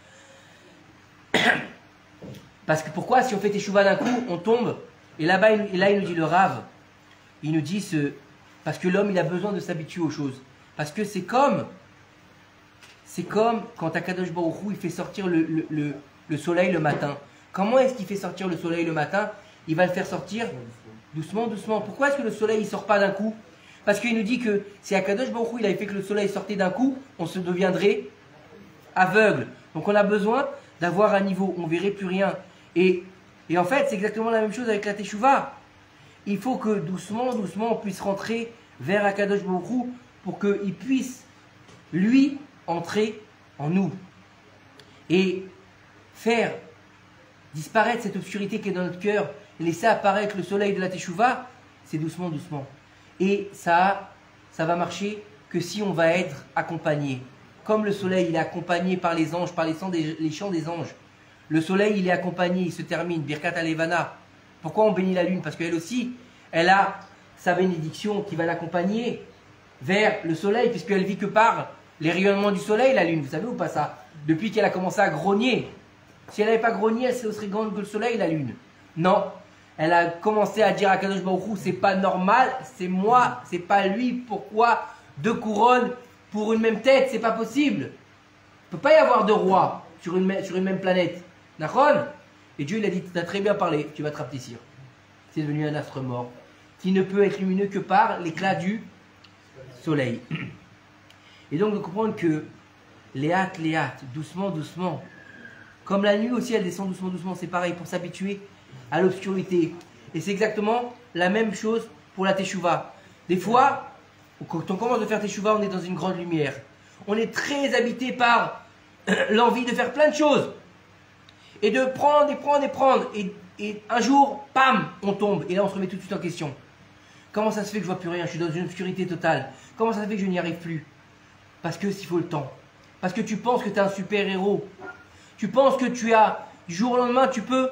Parce que pourquoi si on fait teshuva d'un coup, on tombe, et là-bas, il nous dit le Rav, il nous dit parce que l'homme il a besoin de s'habituer aux choses. Parce que c'est comme quand Akadosh Baruch Hu il fait sortir le soleil le matin. Comment est-ce qu'il fait sortir le soleil le matin? Il va le faire sortir doucement, doucement. Pourquoi est-ce que le soleil ne sort pas d'un coup? Parce qu'il nous dit que si Akadosh Baruch Hu il avait fait que le soleil sortait d'un coup, on se deviendrait aveugle. Donc on a besoin d'avoir un niveau où on ne verrait plus rien. Et en fait, c'est exactement la même chose avec la teshuva. Il faut que doucement, doucement, on puisse rentrer vers Akadosh Baruch Hu pour qu'il puisse, lui, entrer en nous. Et faire disparaître cette obscurité qui est dans notre cœur, et laisser apparaître le soleil de la teshuva, c'est doucement, doucement. Et ça va marcher que si on va être accompagné. Comme le soleil, il est accompagné par les anges, par les chants des anges. Le soleil, il est accompagné, il se termine, Birkat Alevana. Pourquoi on bénit la lune? Parce qu'elle aussi, elle a sa bénédiction qui va l'accompagner vers le soleil, puisqu'elle vit que par les rayonnements du soleil, la lune. Vous savez ou pas ça? Depuis qu'elle a commencé à grogner. Si elle n'avait pas grogné, elle serait aussi grande que le soleil, la lune. Non. Elle a commencé à dire à Kadosh Baruch Hu, c'est pas normal, c'est moi, c'est pas lui. Pourquoi deux couronnes pour une même tête? C'est pas possible. Il ne peut pas y avoir deux rois sur une même planète. D'accord? Et Dieu, il a dit, tu as très bien parlé, tu vas te rapetissir. C'est devenu un astre mort qui ne peut être lumineux que par l'éclat du soleil. Et donc de comprendre que léat, doucement, doucement, comme la nuit aussi elle descend doucement, doucement, c'est pareil pour s'habituer à l'obscurité. Et c'est exactement la même chose pour la teshuva. Des fois, quand on commence à faire teshuva, on est dans une grande lumière. On est très habité par l'envie de faire plein de choses. Et de prendre et prendre et prendre. Et un jour, pam, on tombe. Et là, on se remet tout de suite en question. Comment ça se fait que je vois plus rien? Je suis dans une obscurité totale. Comment ça se fait que je n'y arrive plus? Parce que s'il faut le temps. Parce que tu penses que tu es un super-héros. Tu penses que tu as, du jour au lendemain, tu peux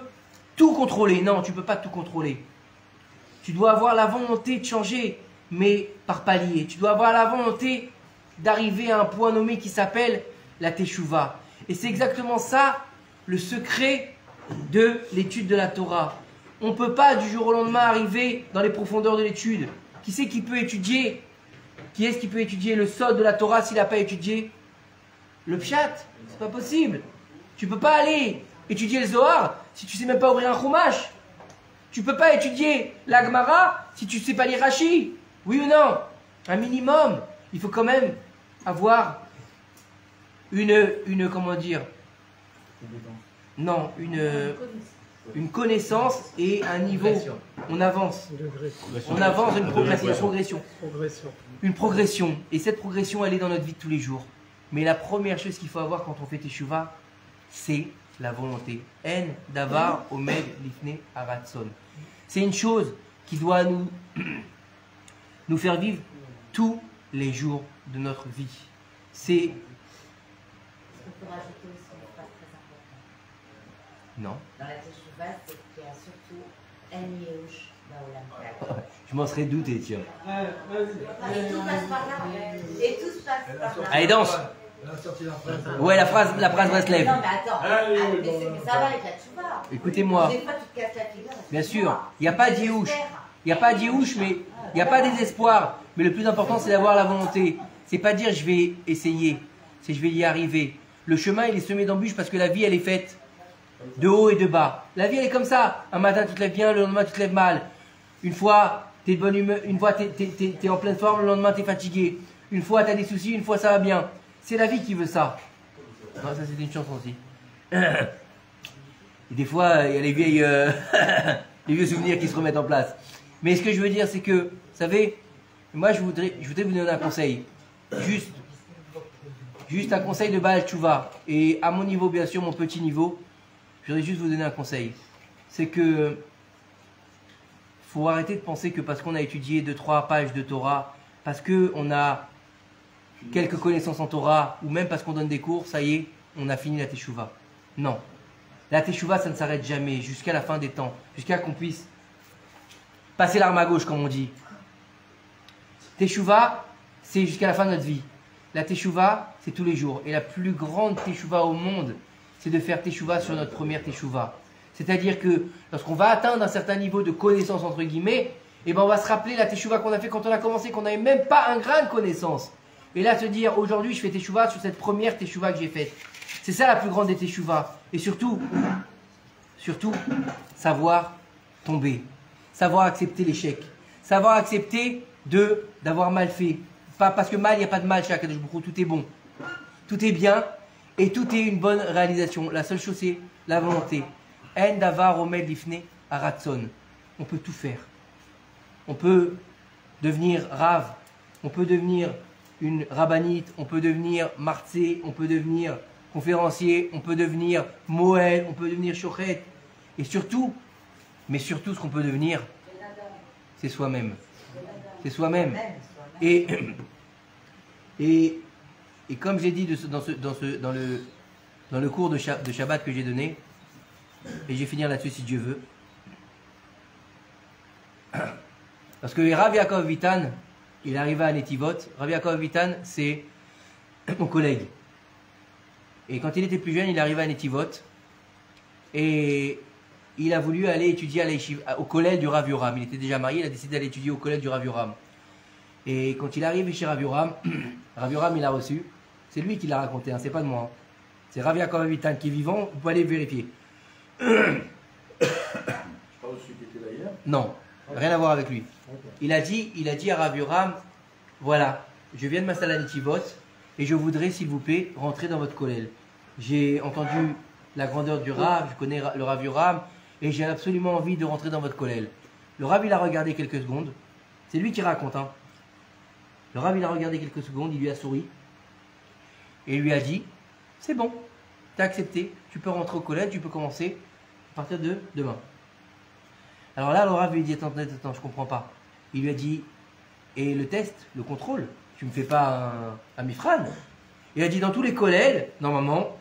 tout contrôler. Non, tu ne peux pas tout contrôler. Tu dois avoir la volonté de changer, mais par palier. Tu dois avoir la volonté d'arriver à un point nommé qui s'appelle la teshuva. Et c'est exactement ça, le secret de l'étude de la Torah. On ne peut pas du jour au lendemain arriver dans les profondeurs de l'étude. Qui c'est qui peut étudier? Qui est-ce qui peut étudier le sod de la Torah s'il n'a pas étudié le pshat? C'est pas possible. Tu ne peux pas aller étudier le Zohar si tu ne sais même pas ouvrir un chumash. Tu ne peux pas étudier la Gemara si tu ne sais pas lire Rashi. Oui ou non? Un minimum. Il faut quand même avoir comment dire? Non, une connaissance et un niveau. On avance. On avance une progression. Une progression. Et cette progression, elle est dans notre vie de tous les jours. Mais la première chose qu'il faut avoir quand on fait teshuva, c'est la volonté. En davar omed lifne aratson. C'est une chose qui doit nous faire vivre tous les jours de notre vie. C'est... On peut rajouter aussi une phrase très importante. Non. Dans la teshuva, c'est qu'il y a surtout en yehush baolam. Je m'en serais douté, tiens. Et tout passe par là. Et tout se passe par là. Allez, danse. Ouais, la phrase Breslev. Non, mais attends. Mais ça va avec la teshuva. Écoutez-moi. Des fois, tu te casses la figure. Bien sûr, il n'y a pas d'Yéhouch. Il n'y a pas d'Yéhouch, mais il n'y a pas de désespoir. Mais le plus important, c'est d'avoir la volonté. C'est pas dire je vais essayer, c'est je vais y arriver. Le chemin, il est semé d'embûches parce que la vie, elle est faite de haut et de bas. La vie, elle est comme ça. Un matin, tu te lèves bien, le lendemain, tu te lèves mal. Une fois, tu es de bonne humeur, une fois, tu es en pleine forme, le lendemain, tu es fatigué. Une fois, tu as des soucis, une fois, ça va bien. C'est la vie qui veut ça. Non, ça, c'est une chanson aussi. Et des fois, il y a les vieux souvenirs qui se remettent en place. Mais ce que je veux dire, c'est que, vous savez, moi, je voudrais vous donner un conseil. Juste un conseil de Baal Tshuva. Et à mon niveau, bien sûr, mon petit niveau, je voudrais juste vous donner un conseil. C'est que faut arrêter de penser que parce qu'on a étudié 2-3 pages de Torah, parce qu'on a quelques connaissances en Torah, ou même parce qu'on donne des cours, ça y est, on a fini la Teshuva. Non. La Teshuva, ça ne s'arrête jamais, jusqu'à la fin des temps, jusqu'à qu'on puisse passer l'arme à gauche, comme on dit. Teshuva, c'est jusqu'à la fin de notre vie. La Teshuva, c'est tous les jours. Et la plus grande Teshuva au monde, c'est de faire Teshuva sur notre première Teshuva. C'est-à-dire que lorsqu'on va atteindre un certain niveau de connaissance, entre guillemets, et ben on va se rappeler la Teshuva qu'on a fait quand on a commencé, qu'on n'avait même pas un grain de connaissance. Et là, se dire, aujourd'hui, je fais Teshuva sur cette première Teshuva que j'ai faite. C'est ça la plus grande des Teshuvas. Et surtout, savoir tomber. Savoir accepter l'échec. Savoir accepter d'avoir mal fait. Pas parce que mal, il n'y a pas de mal chez Akadosh Baruch Hu, tout est bon. Tout est bien et tout est une bonne réalisation. La seule chose, c'est la volonté. En davar omed lifne aratson. On peut tout faire. On peut devenir rave. On peut devenir une rabbinite. On peut devenir martzé. On peut devenir conférencier. On peut devenir moël. On peut devenir shochet. Et surtout, mais surtout, ce qu'on peut devenir, c'est soi-même. C'est soi-même. Et comme j'ai dit dans le cours de Shabbat que j'ai donné, et je vais finir là-dessus si Dieu veut, parce que Rav Yaakov Vitan, il arriva à Netivot. Rav Yaakov Vitan, c'est mon collègue. Et quand il était plus jeune, il arriva à Netivot, et il a voulu aller étudier au collège du Rav Yoram. Il était déjà marié, il a décidé d'aller étudier au collège du Rav Yoram. Et quand il arrive chez Rav Yoram, Rav Yoram il l'a reçu. C'est lui qui l'a raconté, hein, c'est pas de moi. Hein. C'est Rav Yaakov Vitan qui est vivant, vous pouvez aller vérifier. Je pas celui qui était là hier. Non, rien à voir avec lui. Il a dit à Rav Yoram, voilà, je viens de m'installer à Netivot et je voudrais s'il vous plaît rentrer dans votre collège. J'ai entendu la grandeur du Rav, je connais le Rav Yoram et j'ai absolument envie de rentrer dans votre collège. Le Rav, il a regardé quelques secondes. C'est lui qui raconte. Hein. Le Rav, il a regardé quelques secondes, il lui a souri. Et il lui a dit, c'est bon, t'as accepté, tu peux rentrer au collège, tu peux commencer à partir de demain. Alors là, le Rav lui a dit, attends, je comprends pas. Il lui a dit, et le test, le contrôle, tu me fais pas un mifran? Il a dit, dans tous les collèges, normalement,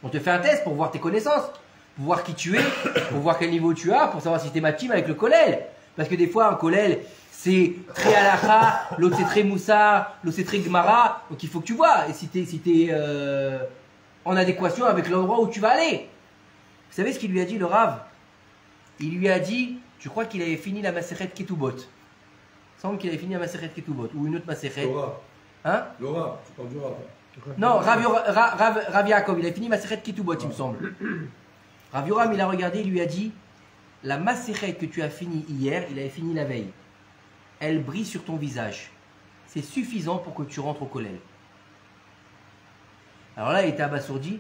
on te fait un test pour voir tes connaissances, pour voir qui tu es, pour voir quel niveau tu as, pour savoir si tu es matchim avec le collège. Parce que des fois, un collège, c'est très halakha, l'autre c'est très moussar, l'autre c'est très gmara, donc il faut que tu vois, et si tu es en adéquation avec l'endroit où tu vas aller. Vous savez ce qu'il lui a dit, le Rav? Il lui a dit, je crois qu'il avait fini la Maseret Ketubot. Il semble qu'il avait fini la Maseret Ketubot, ou une autre Maseret. Hein? Laura, tu parles du Rav. Non, Rav Yaakov, il a fini Maseret Ketubot, il me semble. Rav Yoram, il a regardé, il lui a dit, la Maseret que tu as fini hier, il avait fini la veille. Elle brille sur ton visage. C'est suffisant pour que tu rentres au collège. Alors là, il était abasourdi.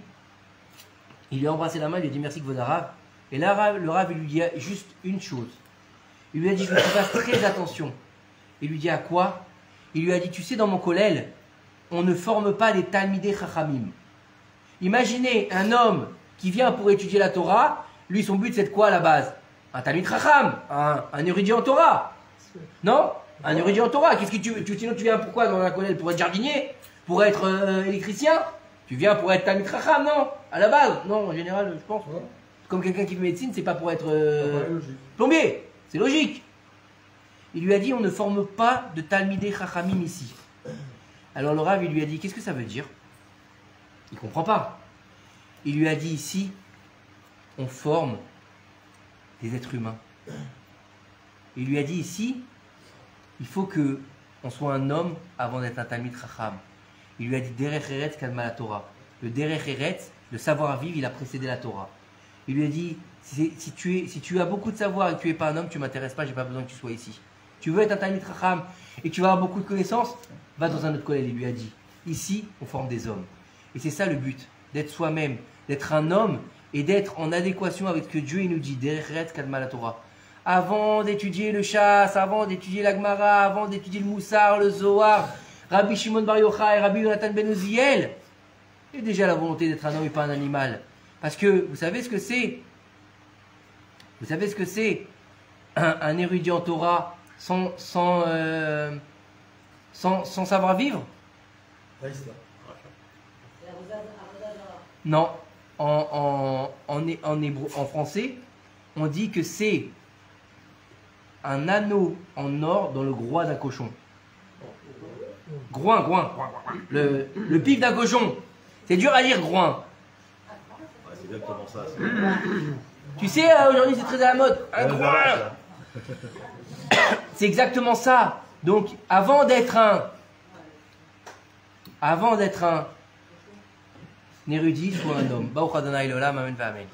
Il lui a embrassé la main, il lui a dit merci Kvod Harav. Et là, le Rav, il lui dit juste une chose. Il lui a dit, je veux que tu fasses très attention. Il lui dit à quoi? Il lui a dit, tu sais, dans mon collège, on ne forme pas des Talmidei Chachamim. Imaginez un homme qui vient pour étudier la Torah. Lui, son but, c'est de quoi à la base? Un Talmid Chacham, un érudit en Torah. Non? Un érudit en Torah. Qu'est-ce que sinon tu viens pourquoi dans la collège? Pour être jardinier? Pour être électricien? Tu viens pour être Talmid Chacham, non? À la base? Non, en général, je pense. Ouais. Comme quelqu'un qui fait médecine, c'est pas pour être plombier. C'est logique. Il lui a dit, on ne forme pas de Talmidei Chachamim ici. Alors le Rav, il lui a dit, qu'est-ce que ça veut dire? Il ne comprend pas. Il lui a dit, ici, on forme des êtres humains. Il lui a dit, ici, il faut que on soit un homme avant d'être un Talmid Chacham. Il lui a dit, Derech Eretz Kadma la Torah. Le Derech Eretz, le savoir-vivre, il a précédé la Torah. Il lui a dit, si tu as beaucoup de savoir et que tu n'es pas un homme, tu ne m'intéresses pas, je n'ai pas besoin que tu sois ici. Tu veux être un Talmid Chacham et que tu vas avoir beaucoup de connaissances, va dans un autre collège. Il lui a dit, ici, on forme des hommes. Et c'est ça le but, d'être soi-même, d'être un homme et d'être en adéquation avec ce que Dieu il nous dit, Derech Eretz Kadma la Torah. Avant d'étudier le Chass, avant d'étudier la Gemara, avant d'étudier le Moussar, le Zohar, Rabbi Shimon Bar Yochai, Rabbi Yonatan Ben Uziel, il y a déjà la volonté d'être un homme et pas un animal. Parce que vous savez ce que c'est? Vous savez ce que c'est un érudit en Torah sans savoir-vivre? Non. En hébreu, en français, on dit que c'est un anneau en or dans le groin d'un cochon. Groin. Le pif d'un cochon. C'est dur à lire, groin. Ouais, c'est exactement ça. Tu sais, aujourd'hui c'est très à la mode. Un groin. C'est exactement ça. Donc, avant d'être un érudit, sois un homme. Baruch Adonai L'Olam, amen, amen.